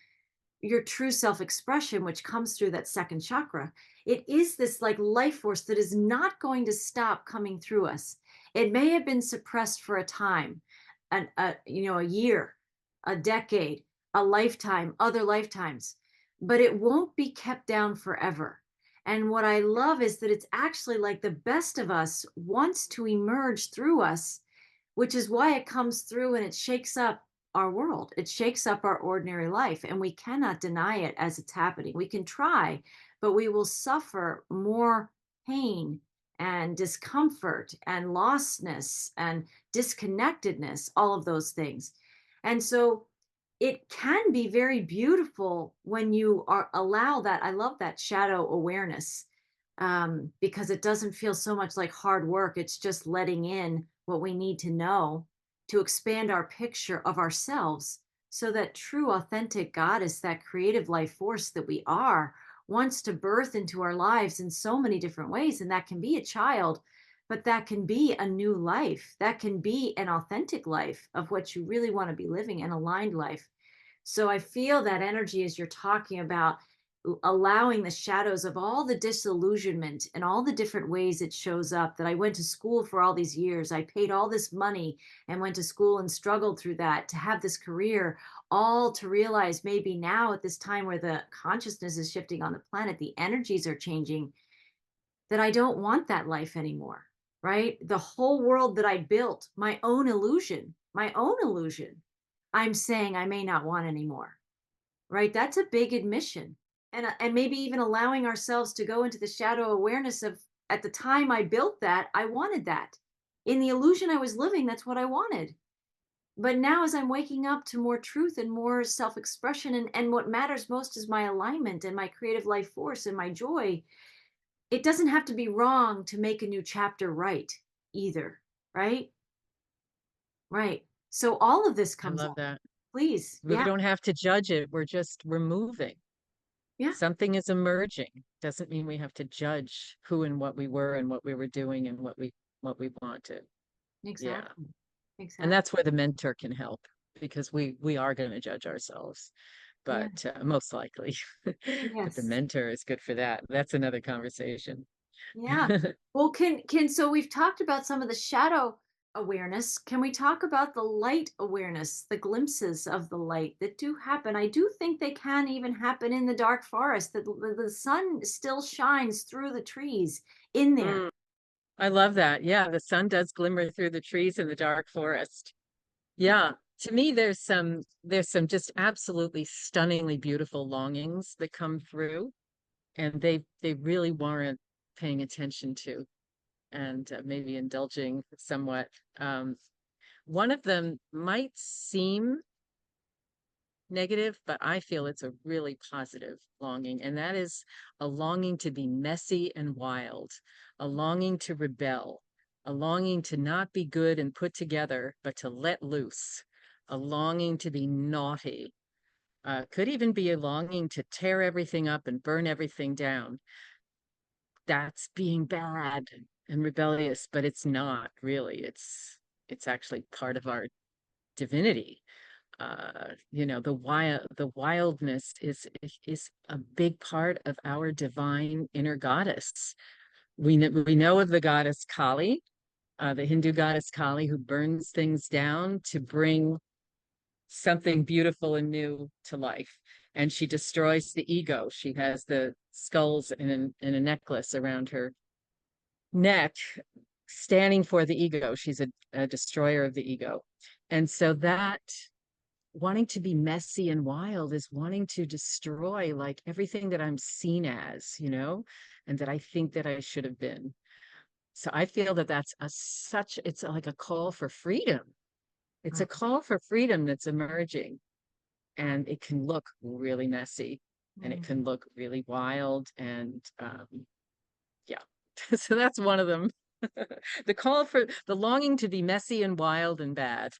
your true self expression, which comes through that second chakra. It is this like life force that is not going to stop coming through us. It may have been suppressed for a time, a year, a decade, a lifetime, other lifetimes, but it won't be kept down forever. And what I love is that it's actually like the best of us wants to emerge through us, which is why it comes through and it shakes up our world. It shakes up our ordinary life, and we cannot deny it as it's happening. We can try, but we will suffer more pain and discomfort and lostness and disconnectedness, all of those things. And so it can be very beautiful when you are allow that. I love that shadow awareness, because it doesn't feel so much like hard work. It's just letting in what we need to know to expand our picture of ourselves, so that true, authentic goddess, that creative life force that we are, wants to birth into our lives in so many different ways. And that can be a child, but that can be a new life. That can be an authentic life of what you really want to be living, an aligned life. So I feel that energy as you're talking about allowing the shadows of all the disillusionment and all the different ways it shows up. That I went to school for all these years, I paid all this money and went to school and struggled through that to have this career, all to realize maybe now at this time where the consciousness is shifting on the planet, the energies are changing, that I don't want that life anymore, right? The whole world that I built, my own illusion, I'm saying I may not want anymore, right? That's a big admission. And maybe even allowing ourselves to go into the shadow awareness of, at the time I built that, I wanted that. In the illusion I was living, that's what I wanted. But now, as I'm waking up to more truth and more self expression, and what matters most is my alignment and my creative life force and my joy, it doesn't have to be wrong to make a new chapter right either. Right. Right. So all of this I comes love up. that. Please. We Yeah. don't have to judge it. We're moving. Yeah. Something is emerging. Doesn't mean we have to judge who and what we were and what we were doing and what we wanted. Yeah. Exactly. And Exactly. that's where the mentor can help, because we are going to judge ourselves, Yeah. but most likely. But the Yes. mentor is good for that. That's another conversation. Yeah. Well, so we've talked about some of the shadow awareness. Can we talk about the light awareness, the glimpses of the light that do happen? I do think they can even happen in the dark forest, that the sun still shines through the trees in there. Mm, I love that. Yeah, the sun does glimmer through the trees in the dark forest. Yeah, to me, there's some just absolutely stunningly beautiful longings that come through, and they really warrant paying attention to, and maybe indulging somewhat. Um, One of them might seem negative, but I feel it's a really positive longing, and that is a longing to be messy and wild, a longing to rebel, a longing to not be good and put together, but to let loose, a longing to be naughty. Could even be a longing to tear everything up and burn everything down. That's being bad and rebellious, but it's not really. It's actually part of our divinity. The wildness is a big part of our divine inner goddess. We know of the goddess Kali, the Hindu goddess Kali, who burns things down to bring something beautiful and new to life. And she destroys the ego. She has the skulls in a necklace around her neck, standing for the ego. She's a destroyer of the ego. And so that wanting to be messy and wild is wanting to destroy like everything that I'm seen as, and that I think that I should have been. So I feel that that's it's like a call for freedom. It's a call for freedom that's emerging, and it can look really messy, and it can look really wild, and yeah. So that's one of them. The call for the longing to be messy and wild and bad.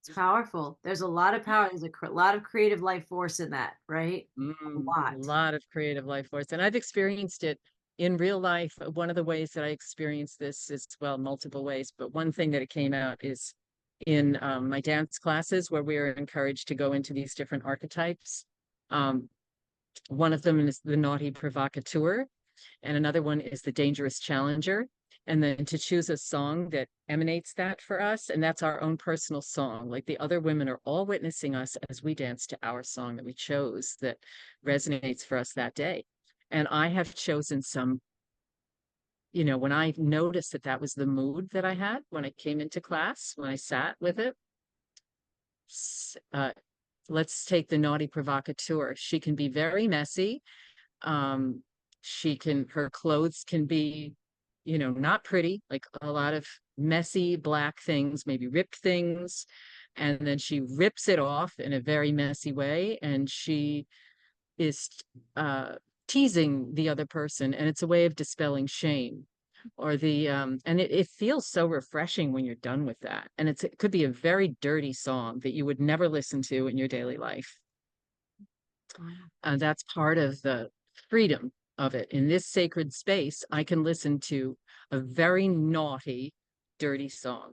It's powerful. There's a lot of power. There's a lot of creative life force in that, right? A A lot. lot of creative life force. And I've experienced it in real life. One of the ways that I experienced this is, well, multiple ways, but one thing that it came out is in my dance classes where we are encouraged to go into these different archetypes. Um, One of them is the naughty provocateur, and another one is the dangerous challenger. And then to choose a song that emanates that for us, and that's our own personal song. Like the other women are all witnessing us as we dance to our song that we chose that resonates for us that day. And I have chosen some, when I noticed that that was the mood that I had when I came into class, when I sat with it. Uh, let's take the naughty provocateur. She can be very messy. Um, her clothes can be, not pretty, like a lot of messy black things, maybe ripped things. And then she rips it off in a very messy way. And she is teasing the other person. And it's a way of dispelling shame. Or and it feels so refreshing when you're done with that. And it could be a very dirty song that you would never listen to in your daily life. And that's part of the freedom of it. In this sacred space, I can listen to a very naughty, dirty song.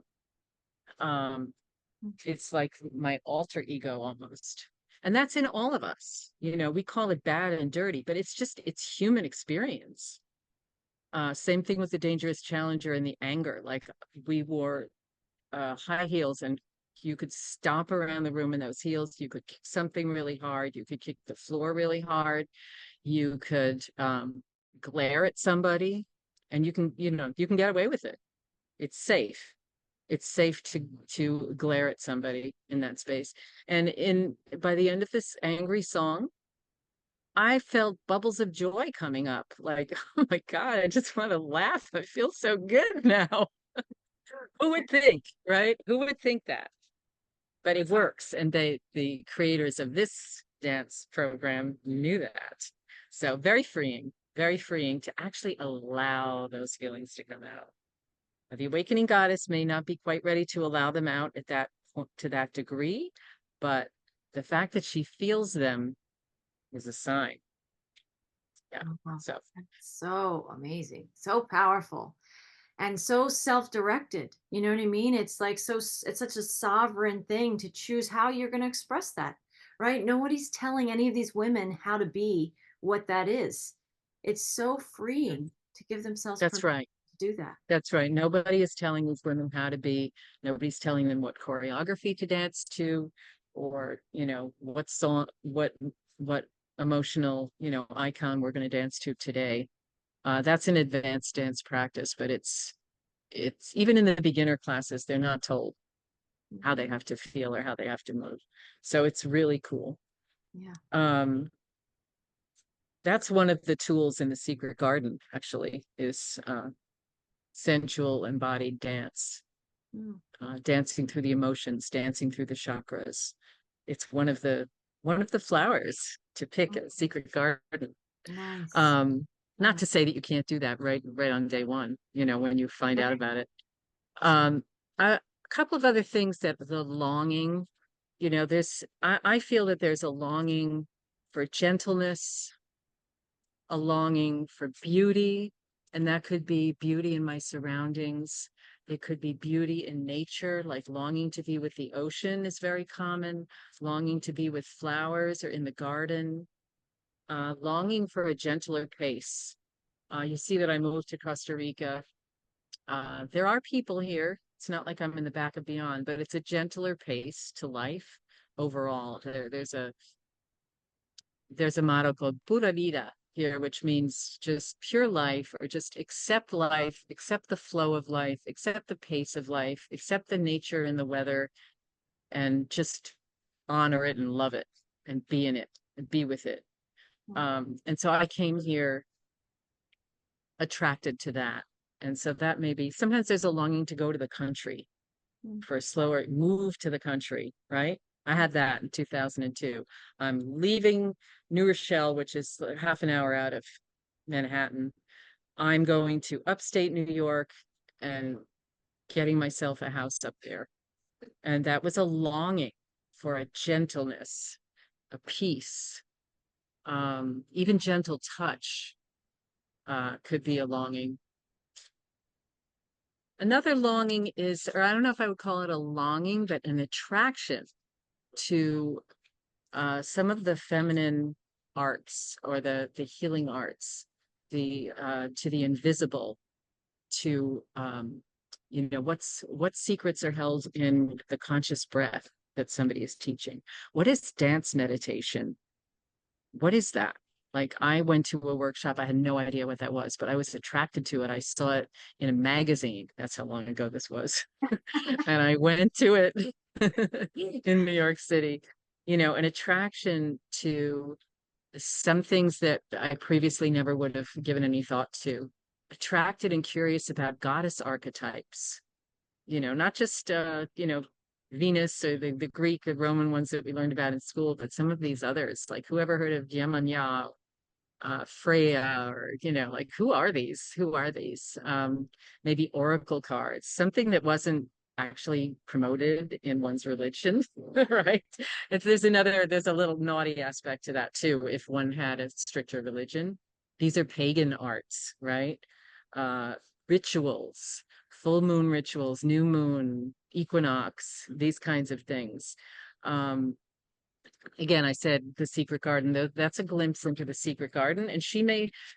It's like my alter ego almost. And that's in all of us. We call it bad and dirty, but it's human experience. Same thing with the dangerous challenger and the anger. Like we wore high heels, and you could stomp around the room in those heels. You could kick something really hard. You could kick the floor really hard. You could glare at somebody, and you can get away with it. It's safe. It's safe to glare at somebody in that space. And by the end of this angry song, I felt bubbles of joy coming up. Like, oh my God, I just want to laugh. I feel so good now. Who would think, right? Who would think that? But it works. And the creators of this dance program knew that. So very freeing to actually allow those feelings to come out. The awakening goddess may not be quite ready to allow them out at that to that degree, but the fact that she feels them is a sign. Yeah. So That's so amazing, so powerful, and so self-directed. You know what I mean? It's like it's such a sovereign thing to choose how you're going to express that, right? Nobody's telling any of these women how to be what that is. It's so freeing to give themselves that's permission right. to do that. That's right. Nobody is telling these women how to be. Nobody's telling them what choreography to dance to, or what song, what emotional icon we're going to dance to today. That's an advanced dance practice, but it's even in the beginner classes, they're not told how they have to feel or how they have to move. So it's really cool. Yeah. That's one of the tools in the secret garden, actually, is sensual embodied dance, dancing through the emotions, dancing through the chakras. It's one of the flowers to pick at a secret garden. Nice. Not to say that you can't do that right on day one, when you find out Right. about it. A couple of other things that the longing, I feel that there's a longing for gentleness, a longing for beauty, and that could be beauty in my surroundings. It could be beauty in nature, like longing to be with the ocean is very common, longing to be with flowers or in the garden, longing for a gentler pace. You see that I moved to Costa Rica. There are people here. It's not like I'm in the back of beyond, but it's a gentler pace to life overall. There's a motto called pura vida, here, which means just pure life, or just accept life, accept the flow of life, accept the pace of life, accept the nature and the weather, and just honor it and love it and be in it and be with it. And so I came here attracted to that. And so that maybe sometimes there's a longing to go to the country for a slower move to the country, right? I had that in 2002. I'm leaving New Rochelle, which is like half an hour out of Manhattan. I'm going to upstate New York and getting myself a house up there. And that was a longing for a gentleness, a peace, even gentle touch could be a longing. Another longing is, or I don't know if I would call it a longing, but an attraction to some of the feminine arts, or the healing arts, the to the invisible, to what secrets are held in the conscious breath that somebody is teaching. What is dance meditation? What is that? Like, I went to a workshop, I had no idea what that was, but I was attracted to it. I saw it in a magazine. That's how long ago this was. And I went to it in New York City. An attraction to some things that I previously never would have given any thought to. Attracted and curious about goddess archetypes, not just Venus, or the Greek or Roman ones that we learned about in school, but some of these others, like, whoever heard of Yemanya, Freya, or like, who are these? Maybe oracle cards, something that wasn't actually promoted in one's religion, right? If there's a little naughty aspect to that too, if one had a stricter religion. These are pagan arts, right? Rituals, full moon rituals, new moon, equinox, these kinds of things. Again, I said the secret garden, that's a glimpse into the secret garden. And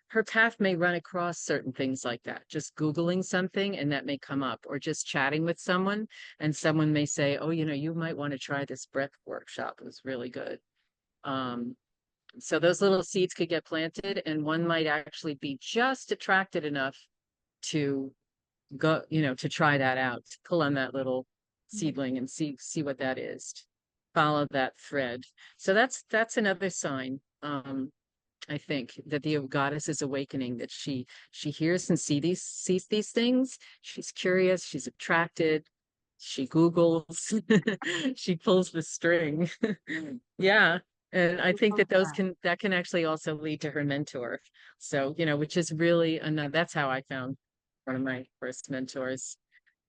her path may run across certain things like that. Just Googling something and that may come up, or just chatting with someone and someone may say, oh, you might want to try this breath workshop. It was really good. So those little seeds could get planted, and one might actually be just attracted enough to go, to try that out, to pull on that little seedling and see what that is. Follow that thread. So that's another sign. I think that the goddess is awakening, that she hears and sees these things. She's curious, she's attracted, she Googles, she pulls the string. Yeah. And I think that that can actually also lead to her mentor. So, which is really that's how I found one of my first mentors,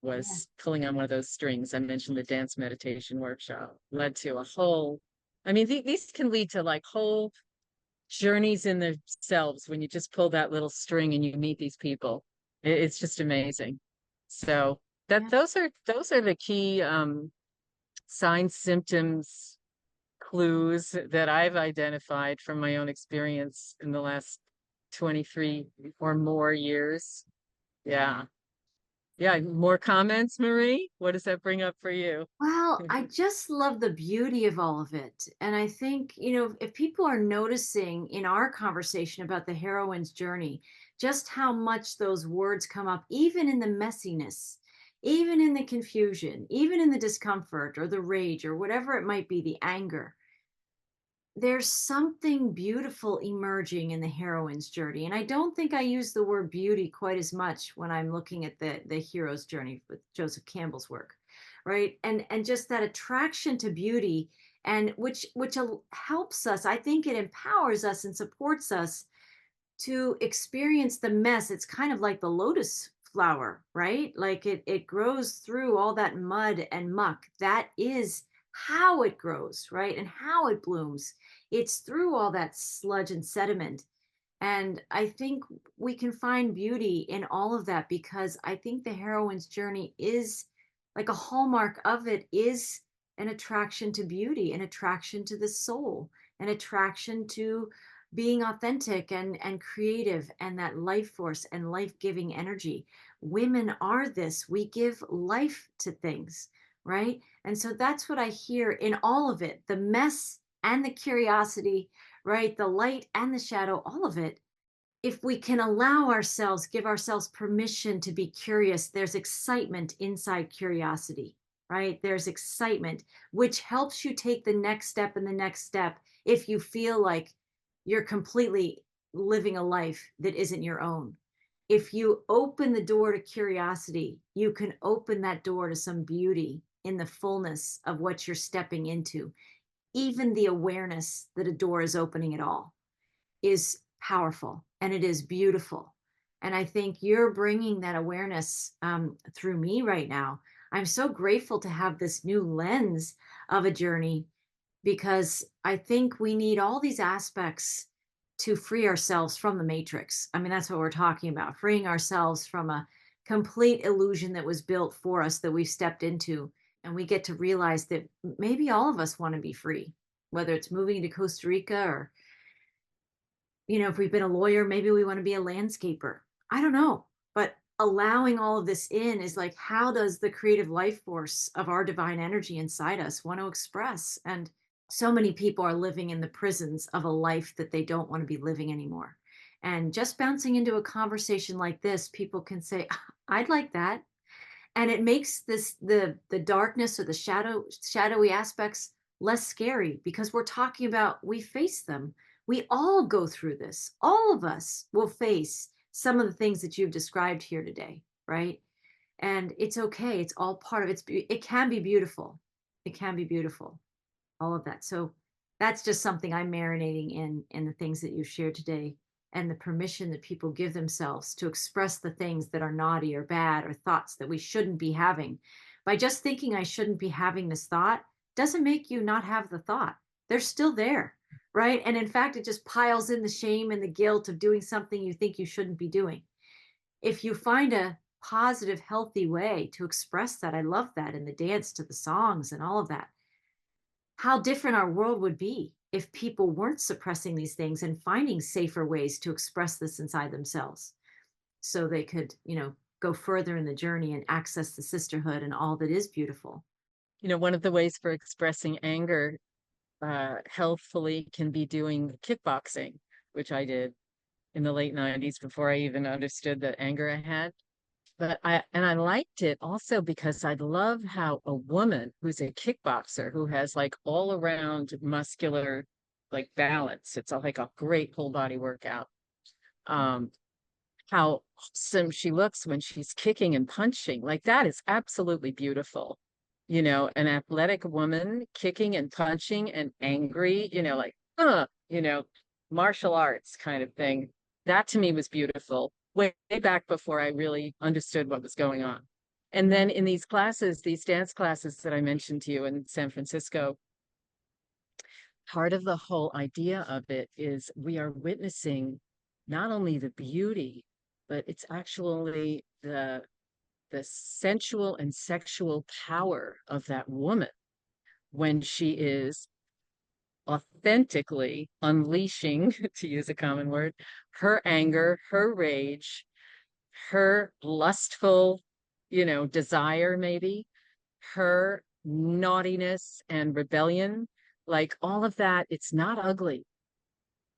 was pulling on one of those strings. I mentioned the dance meditation workshop led to a whole, these can lead to like whole journeys in themselves when you just pull that little string and you meet these people. It's just amazing. So those are the key signs, symptoms, clues that I've identified from my own experience in the last 23 or more years. Yeah. Yeah. More comments, Marie? What does that bring up for you? Well, I just love the beauty of all of it. And I think, if people are noticing in our conversation about the heroine's journey, just how much those words come up, even in the messiness, even in the confusion, even in the discomfort or the rage or whatever it might be, the anger, there's something beautiful emerging in the heroine's journey. And I don't think I use the word beauty quite as much when I'm looking at the hero's journey with Joseph Campbell's work, right? And just that attraction to beauty, and which helps us. I think it empowers us and supports us to experience the mess. It's kind of like the lotus flower, right? Like it grows through all that mud and muck. That is how it grows, right? And how it blooms. It's through all that sludge and sediment. And I think we can find beauty in all of that, because I think the heroine's journey is like a hallmark of it is an attraction to beauty, an attraction to the soul, an attraction to being authentic and creative, and that life force and life-giving energy. Women are this. We give life to things, right? And so that's what I hear in all of it, the mess and the curiosity, right? The light and the shadow, all of it. If we can allow ourselves, give ourselves permission to be curious, there's excitement inside curiosity, right? There's excitement, which helps you take the next step and the next step if you feel like you're completely living a life that isn't your own. If you open the door to curiosity, you can open that door to some beauty in the fullness of what you're stepping into. Even the awareness that a door is opening at all is powerful and it is beautiful. And I think you're bringing that awareness through me right now. I'm so grateful to have this new lens of a journey because I think we need all these aspects to free ourselves from the matrix. I mean, that's what we're talking about, freeing ourselves from a complete illusion that was built for us that we've stepped into. And we get to realize that maybe all of us want to be free, whether it's moving to Costa Rica or, if we've been a lawyer, maybe we want to be a landscaper. I don't know. But allowing all of this in is like, how does the creative life force of our divine energy inside us want to express? And so many people are living in the prisons of a life that they don't want to be living anymore. And just bouncing into a conversation like this, people can say, I'd like that. And it makes the darkness or the shadowy aspects less scary because we're talking about we face them. We all go through this. All of us will face some of the things that you've described here today, right? And it's okay. It's all part of it can be beautiful. It can be beautiful. All of that. So that's just something I'm marinating in the things that you shared today and the permission that people give themselves to express the things that are naughty or bad or thoughts that we shouldn't be having. By just thinking I shouldn't be having this thought doesn't make you not have the thought. They're still there, right? And in fact, it just piles in the shame and the guilt of doing something you think you shouldn't be doing. If you find a positive, healthy way to express that, I love that in the dance to the songs and all of that, how different our world would be if people weren't suppressing these things and finding safer ways to express this inside themselves so they could, go further in the journey and access the sisterhood and all that is beautiful. One of the ways for expressing anger healthfully can be doing kickboxing, which I did in the late 90s before I even understood the anger I had. But I liked it also because I love how a woman who's a kickboxer who has like all around muscular like balance, it's like a great whole body workout. Um, how awesome she looks when she's kicking and punching. Like that is absolutely beautiful. An athletic woman kicking and punching and angry, like, martial arts kind of thing. That to me was beautiful way back before I really understood what was going on. And then in these classes, these dance classes that I mentioned to you in San Francisco, part of the whole idea of it is we are witnessing not only the beauty, but it's actually the sensual and sexual power of that woman when she is authentically unleashing, to use a common word, her anger, her rage, her lustful, desire, maybe, her naughtiness and rebellion, like all of that. It's not ugly.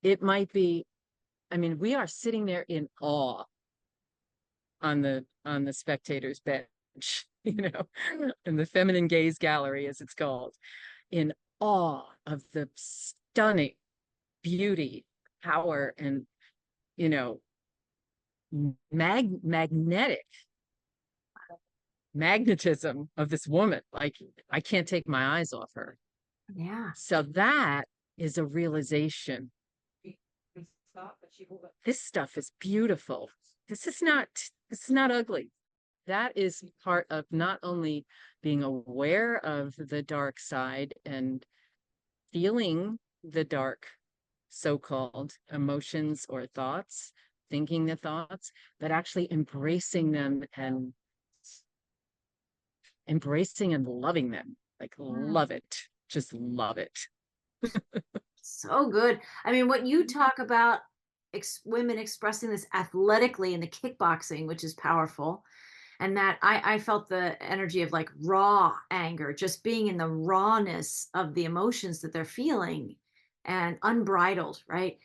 It might be, I mean, we are sitting there in awe on the spectators bench, in the feminine gaze gallery, as it's called, in awe of the stunning beauty, power, and you know, magnetic magnetism of this woman. Like I can't take my eyes off her. Yeah. So that is a realization. This stuff is beautiful. This is not ugly. That is part of not only being aware of the dark side and feeling the dark so-called emotions or thoughts, thinking the thoughts, but actually embracing and loving them. Like Mm. love it. Just love it. So good. I mean, what you talk about, women expressing this athletically in the kickboxing, which is powerful. And that I felt the energy of like raw anger, just being in the rawness of the emotions that they're feeling. and unbridled, right?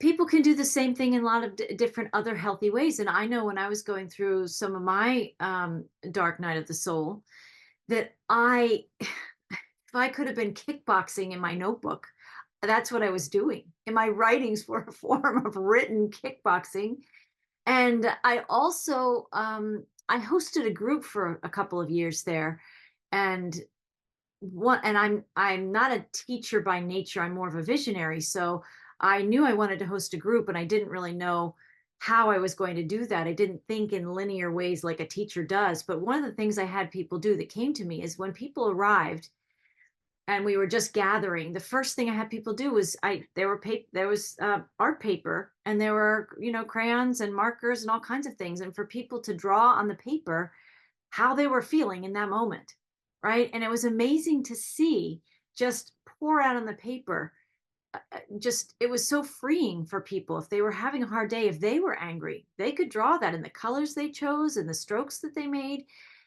People can do the same thing in a lot of different other healthy ways. And I know when I was going through some of my dark night of the soul, that if I could have been kickboxing in my notebook, that's what I was doing. And my writings were a form of written kickboxing. And I also I hosted a group for a couple of years there, and I'm not a teacher by nature. I'm more of a visionary. So I knew I wanted to host a group, and I didn't really know how I was going to do that. I didn't think in linear ways like a teacher does. But one of the things I had people do that came to me is when people arrived and we were just gathering, the first thing I had people do was there was art paper, and there were, crayons and markers and all kinds of things, and for people to draw on the paper how they were feeling in that moment, right? And it was amazing to see just pour out on the paper. Just it was so freeing for people. If they were having a hard day, if they were angry, they could draw that in the colors they chose and the strokes that they made.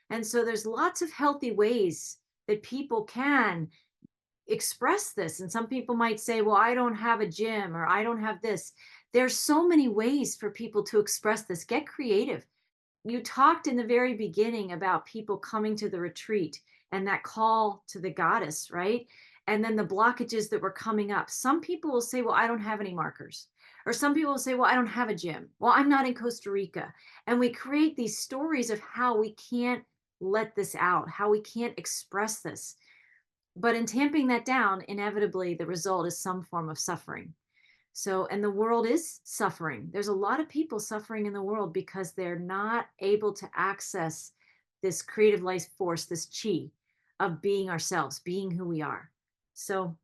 And so there's lots of healthy ways that people can express this. And some people might say, well, I don't have a gym, or I don't have this. There's so many ways for people to express this. Get creative. You talked in the very beginning about people coming to the retreat and that call to the goddess, right? And then the blockages that were coming up. Some people will say, well, I don't have any markers. Or some people will say, well, I don't have a gym. Well, I'm not in Costa Rica. And we create these stories of how we can't let this out, how we can't express this. But in tamping that down, inevitably the result is some form of suffering. So, and the world is suffering. There's a lot of people suffering in the world because they're not able to access this creative life force, this chi of being ourselves, being who we are. So,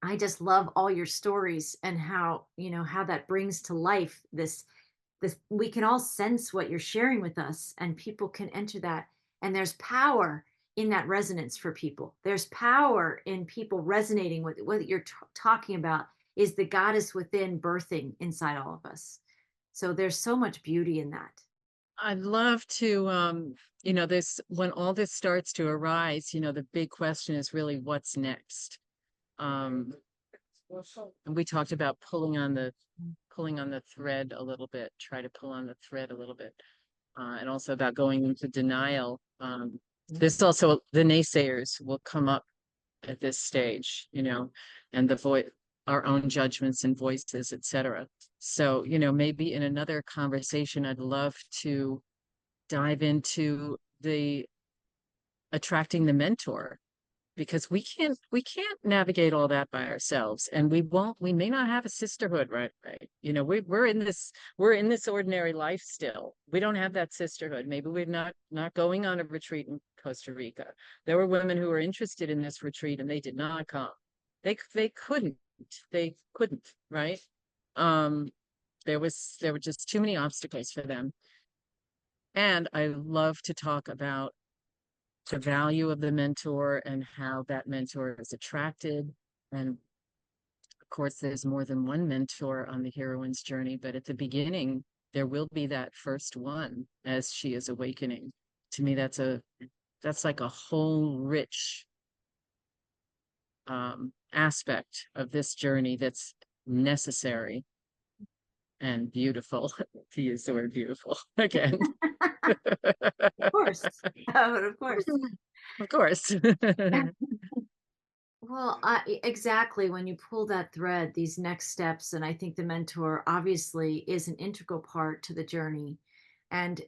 I just love all your stories and how, how that brings to life this we can all sense what you're sharing with us, and people can enter that, and there's power in that resonance for people. There's power in people resonating with what you're talking about is the goddess within birthing inside all of us. So there's so much beauty in that. I'd love to, this, when all this starts to arise, the big question is really what's next. And we talked about pulling on the thread a little bit, try to pull on the thread a little bit, and also about going into denial. There's also the naysayers will come up at this stage, and the voice, our own judgments and voices, etc. So, maybe in another conversation, I'd love to dive into the attracting the mentor, because we can't navigate all that by ourselves, and we may not have a sisterhood, right. We're in this ordinary life still. We don't have that sisterhood. Maybe we're not going on a retreat in Costa Rica. There were women who were interested in this retreat and they did not come. They couldn't, right. um there were just too many obstacles for them. And I love to talk about the value of the mentor and how that mentor is attracted. And of course, there's more than one mentor on the heroine's journey, but at the beginning, there will be that first one as she is awakening. To me, that's like a whole rich aspect of this journey that's necessary and beautiful, to use the word beautiful again. Of course. Of course. Of course. Well, exactly. When you pull that thread, these next steps, and I think the mentor obviously is an integral part to the journey. And,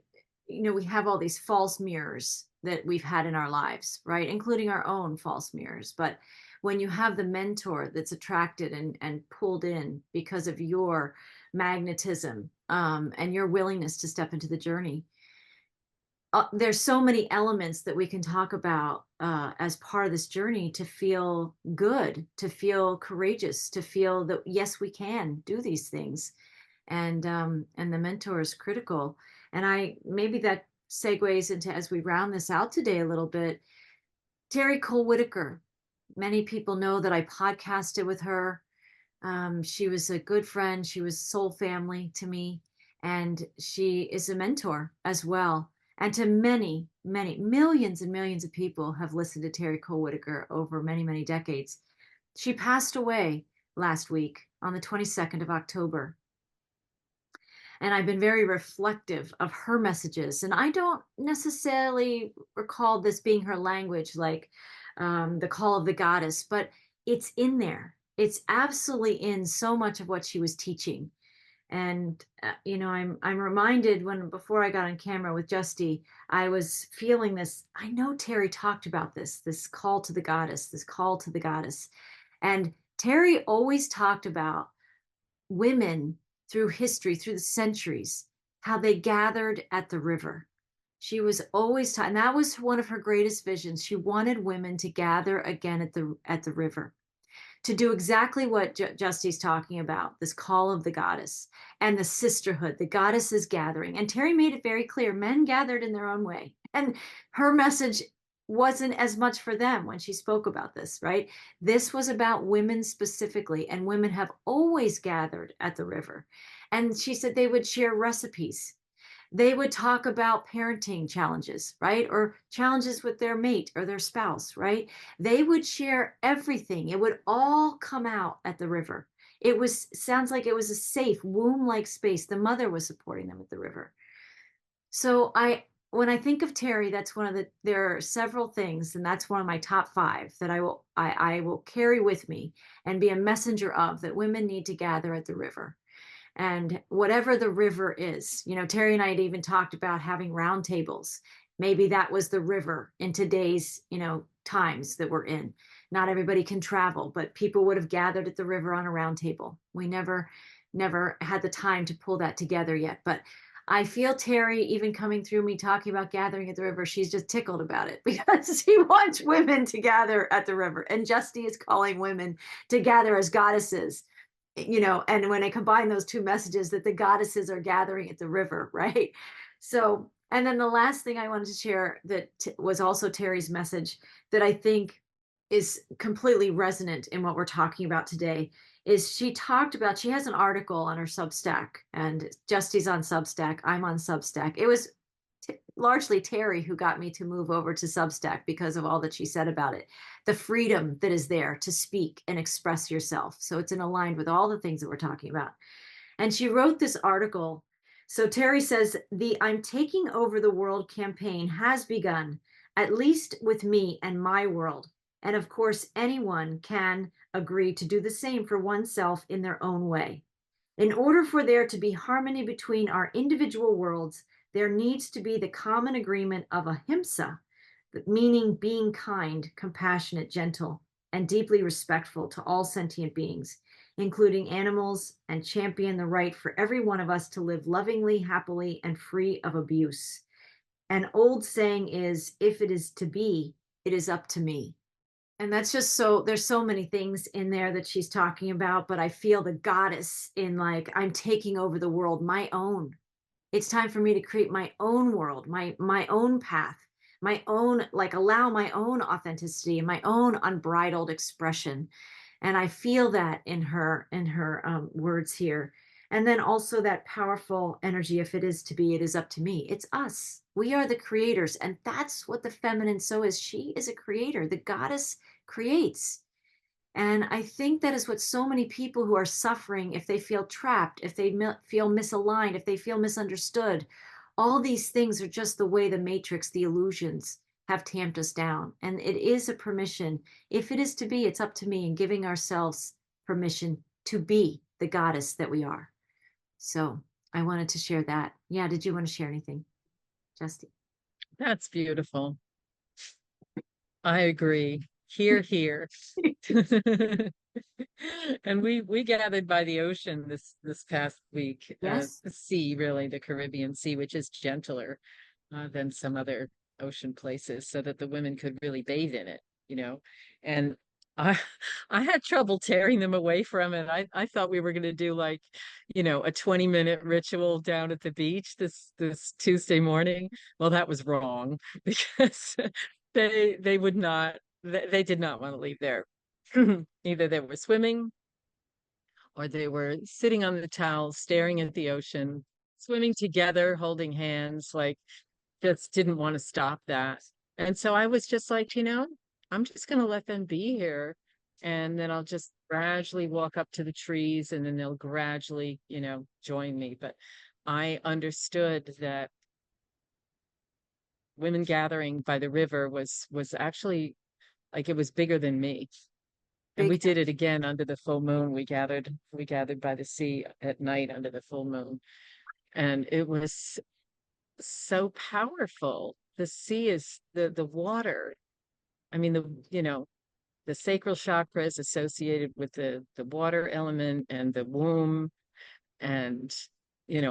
we have all these false mirrors that we've had in our lives, right? Including our own false mirrors. But when you have the mentor that's attracted and pulled in because of your magnetism, and your willingness to step into the journey, there's so many elements that we can talk about as part of this journey to feel good, to feel courageous, to feel that yes, we can do these things, and the mentor is critical. And I maybe that segues into, as we round this out today a little bit, Terry Cole Whitaker. Many people know that I podcasted with her. She was a good friend. She was soul family to me. And she is a mentor as well. And to many, many millions and millions of people have listened to Terry Cole Whitaker over many, many decades. She passed away last week on the 22nd of October. And I've been very reflective of her messages. And I don't necessarily recall this being her language, like the call of the goddess, but it's in there. It's absolutely in so much of what she was teaching. And I'm reminded when before I got on camera with Justy, I was feeling this. I know Terry talked about this call to the goddess, this call to the goddess, and Terry always talked about women through history, through the centuries, how they gathered at the river. She was always taught, and that was one of her greatest visions. She wanted women to gather again at the river, to do exactly what Justy's talking about, this call of the goddess and the sisterhood, the goddesses gathering. And Terry made it very clear men gathered in their own way. And her message wasn't as much for them when she spoke about this, right? This was about women specifically, and women have always gathered at the river. And she said they would share recipes, they would talk about parenting challenges, right? Or challenges with their mate or their spouse, right? They would share everything. It would all come out at the river. It was sounds like it was a safe womb-like space. The mother was supporting them at the river. So when I think of Terry, that's one of there are several things, and that's one of my top five that I will carry with me and be a messenger of, that women need to gather at the river. And whatever the river is, Terry and I had even talked about having round tables. Maybe that was the river in today's, times that we're in. Not everybody can travel, but people would have gathered at the river on a round table. We never had the time to pull that together yet. But I feel Terry, even coming through me talking about gathering at the river, she's just tickled about it because she wants women to gather at the river. And Justy is calling women to gather as goddesses, and when I combine those two messages, that the goddesses are gathering at the river, right? So, and then the last thing I wanted to share that was also Terry's message that I think is completely resonant in what we're talking about today is she has an article on her Substack, and Justy's on Substack, I'm on Substack. It was largely Terry who got me to move over to Substack because of all that she said about it. The freedom that is there to speak and express yourself. So it's in aligned with all the things that we're talking about. And she wrote this article. So Terry says, the I'm Taking Over the World campaign has begun, at least with me and my world. And of course, anyone can agree to do the same for oneself in their own way. In order for there to be harmony between our individual worlds, there needs to be the common agreement of ahimsa, meaning being kind, compassionate, gentle, and deeply respectful to all sentient beings, including animals, and champion the right for every one of us to live lovingly, happily, and free of abuse. An old saying is, if it is to be, it is up to me. And that's just there's so many things in there that she's talking about, but I feel the goddess in, like, I'm taking over the world, my own. It's time for me to create my own world, my own path, my own, like, allow my own authenticity and my own unbridled expression. And I feel that in her words here. And then also that powerful energy, if it is to be, it is up to me. It's us. We are the creators. And that's what the feminine so is. She is a creator. The goddess creates. And I think that is what so many people who are suffering, if they feel trapped, if they feel misaligned, if they feel misunderstood, all these things are just the way the matrix, the illusions have tamped us down. And it is a permission. If it is to be, it's up to me, and giving ourselves permission to be the goddess that we are. So I wanted to share that. Yeah. Did you want to share anything, Justy? That's beautiful. I agree. Here, here. And we gathered by the ocean this past week, Yes. the sea, really, the Caribbean Sea, which is gentler than some other ocean places, so that the women could really bathe in it, And I I had trouble tearing them away from it. I thought we were going to do, like, a 20-minute ritual down at the beach this Tuesday morning. Well, that was wrong because they would not they did not want to leave there. Either they were swimming or they were sitting on the towels staring at the ocean, swimming together, holding hands, like, just didn't want to stop that. And so I was just like, I'm just going to let them be here and then I'll just gradually walk up to the trees, and then they'll gradually, join me. But I understood that women gathering by the river was actually like it was bigger than me. And Big we did it again under the full moon. We gathered by the sea at night under the full moon. And it was so powerful. The sea is the water. I mean, the sacral chakra is associated with the water element and the womb, and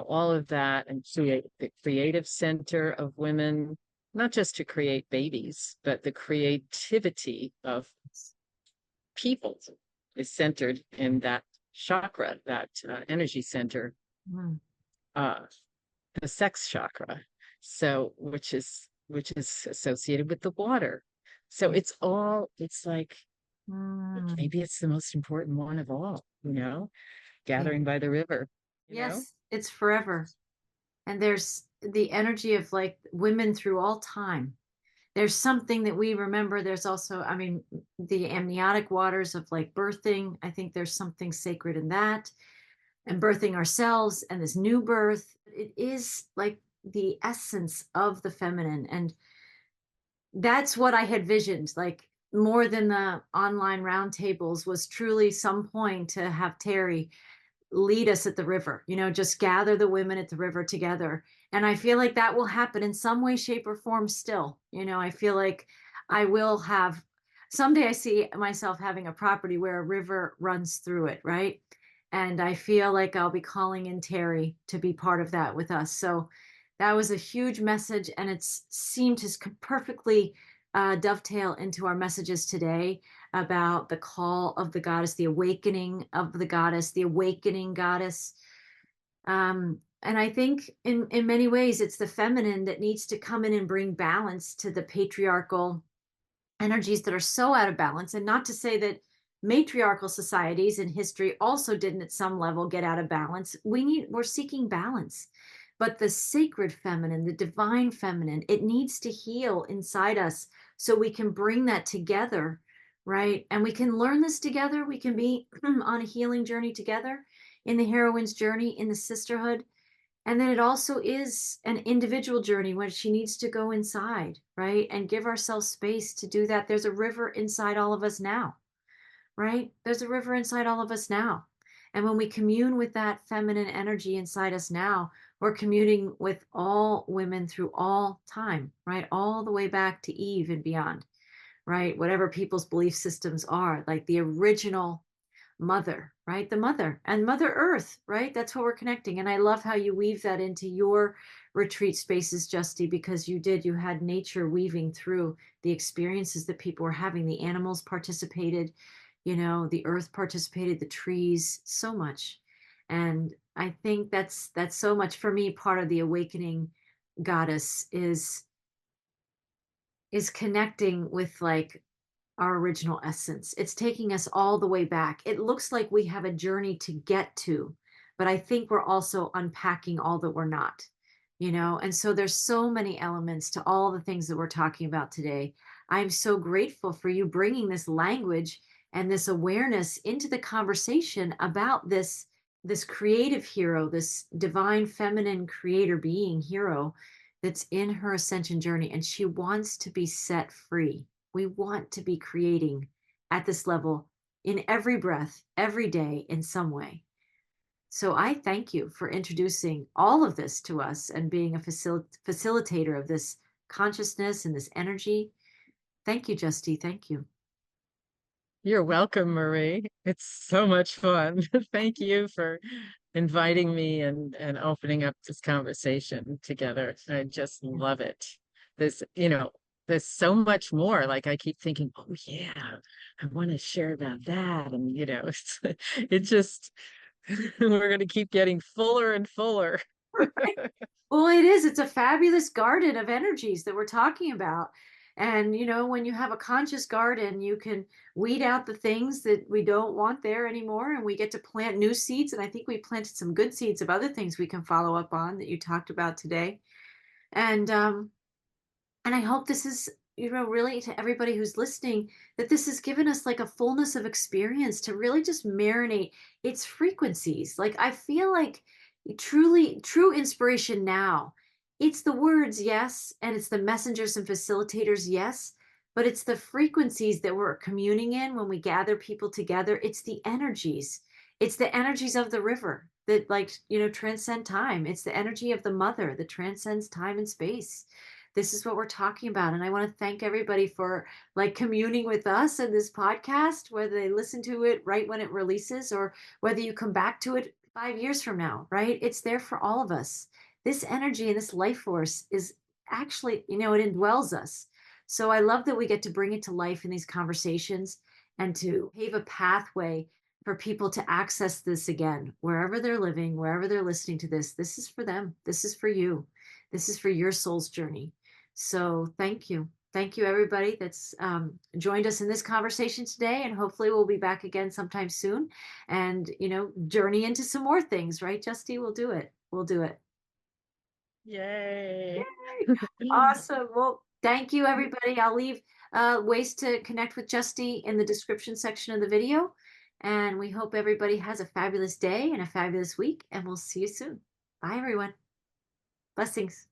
all of that, and create the creative center of women, not just to create babies, but the creativity of people is centered in that chakra, that energy center, Mm. uh, the sex chakra. So, which is associated with the water. So it's like Mm. maybe it's the most important one of all, gathering by the river, you know? Yes, it's forever. And there's the energy of like women through all time. There's something that we remember. There's also, I mean, the amniotic waters of like birthing. I think there's something sacred in that, and birthing ourselves and this new birth. It is like the essence of the feminine. And that's what I had visioned, like more than the online roundtables was truly some point to have Terry lead us at the river, just gather the women at the river together. And I feel like that will happen in some way, shape, or form still. I feel like I will have someday. I see myself having a property where a river runs through it, right? And I feel like I'll be calling in Terry to be part of that with us. So that was a huge message, and it's seemed to perfectly dovetail into our messages today about the call of the goddess, the awakening of the goddess, the awakening goddess. And I think in many ways, it's the feminine that needs to come in and bring balance to the patriarchal energies that are so out of balance. And not to say that matriarchal societies in history also didn't at some level get out of balance. We're seeking balance. But the sacred feminine, the divine feminine, it needs to heal inside us so we can bring that together, right? And we can learn this together. We can be on a healing journey together, in the heroine's journey, in the sisterhood. And then it also is an individual journey when she needs to go inside, right? And give ourselves space to do that. There's a river inside all of us now, right? There's a river inside all of us now. And when we commune with that feminine energy inside us now, we're communing with all women through all time, right? All the way back to Eve and beyond, right? Whatever people's belief systems are, like the original mother, right? The mother and Mother Earth, right? That's what we're connecting. And I love how you weave that into your retreat spaces, Justy, because you had nature weaving through the experiences that people were having. The animals participated, the earth participated, the trees, so much. And I think that's so much for me. Part of the awakening goddess is connecting with like our original essence. It's taking us all the way back. It looks like we have a journey to get to, but I think we're also unpacking all that we're not, And so there's so many elements to all the things that we're talking about today. I'm so grateful for you bringing this language and this awareness into the conversation about this creative hero, this divine feminine creator being hero that's in her ascension journey, and she wants to be set free. We want to be creating at this level in every breath, every day in some way. So I thank you for introducing all of this to us and being a facilitator of this consciousness and this energy. Thank you, Justy. Thank you. You're welcome, Marie. It's so much fun. Thank you for inviting me and opening up this conversation together. I just love it. There's, there's so much more. Like I keep thinking, oh yeah, I want to share about that. And it just we're gonna keep getting fuller and fuller. Well, it is. It's a fabulous garden of energies that we're talking about. And, when you have a conscious garden, you can weed out the things that we don't want there anymore. And we get to plant new seeds. And I think we planted some good seeds of other things we can follow up on that you talked about today. And I hope this is really to everybody who's listening, that this has given us like a fullness of experience to really just marinate its frequencies. Like I feel like truly true inspiration now, it's the words, yes, and it's the messengers and facilitators, yes, but it's the frequencies that we're communing in when we gather people together. It's the energies. It's the energies of the river that transcend time. It's the energy of the mother that transcends time and space. This is what we're talking about. And I want to thank everybody for like communing with us in this podcast, whether they listen to it right when it releases or whether you come back to it 5 years from now, right? It's there for all of us. This energy and this life force is actually, it indwells us. So I love that we get to bring it to life in these conversations and to pave a pathway for people to access this again, wherever they're living, wherever they're listening to this. This is for them. This is for you. This is for your soul's journey. So thank you. Thank you, everybody that's joined us in this conversation today. And hopefully we'll be back again sometime soon and, journey into some more things, right, Justy? We'll do it. We'll do it. Yay. Yay. Awesome. Well, thank you, everybody. I'll leave ways to connect with Justy in the description section of the video. And we hope everybody has a fabulous day and a fabulous week. And we'll see you soon. Bye, everyone. Blessings.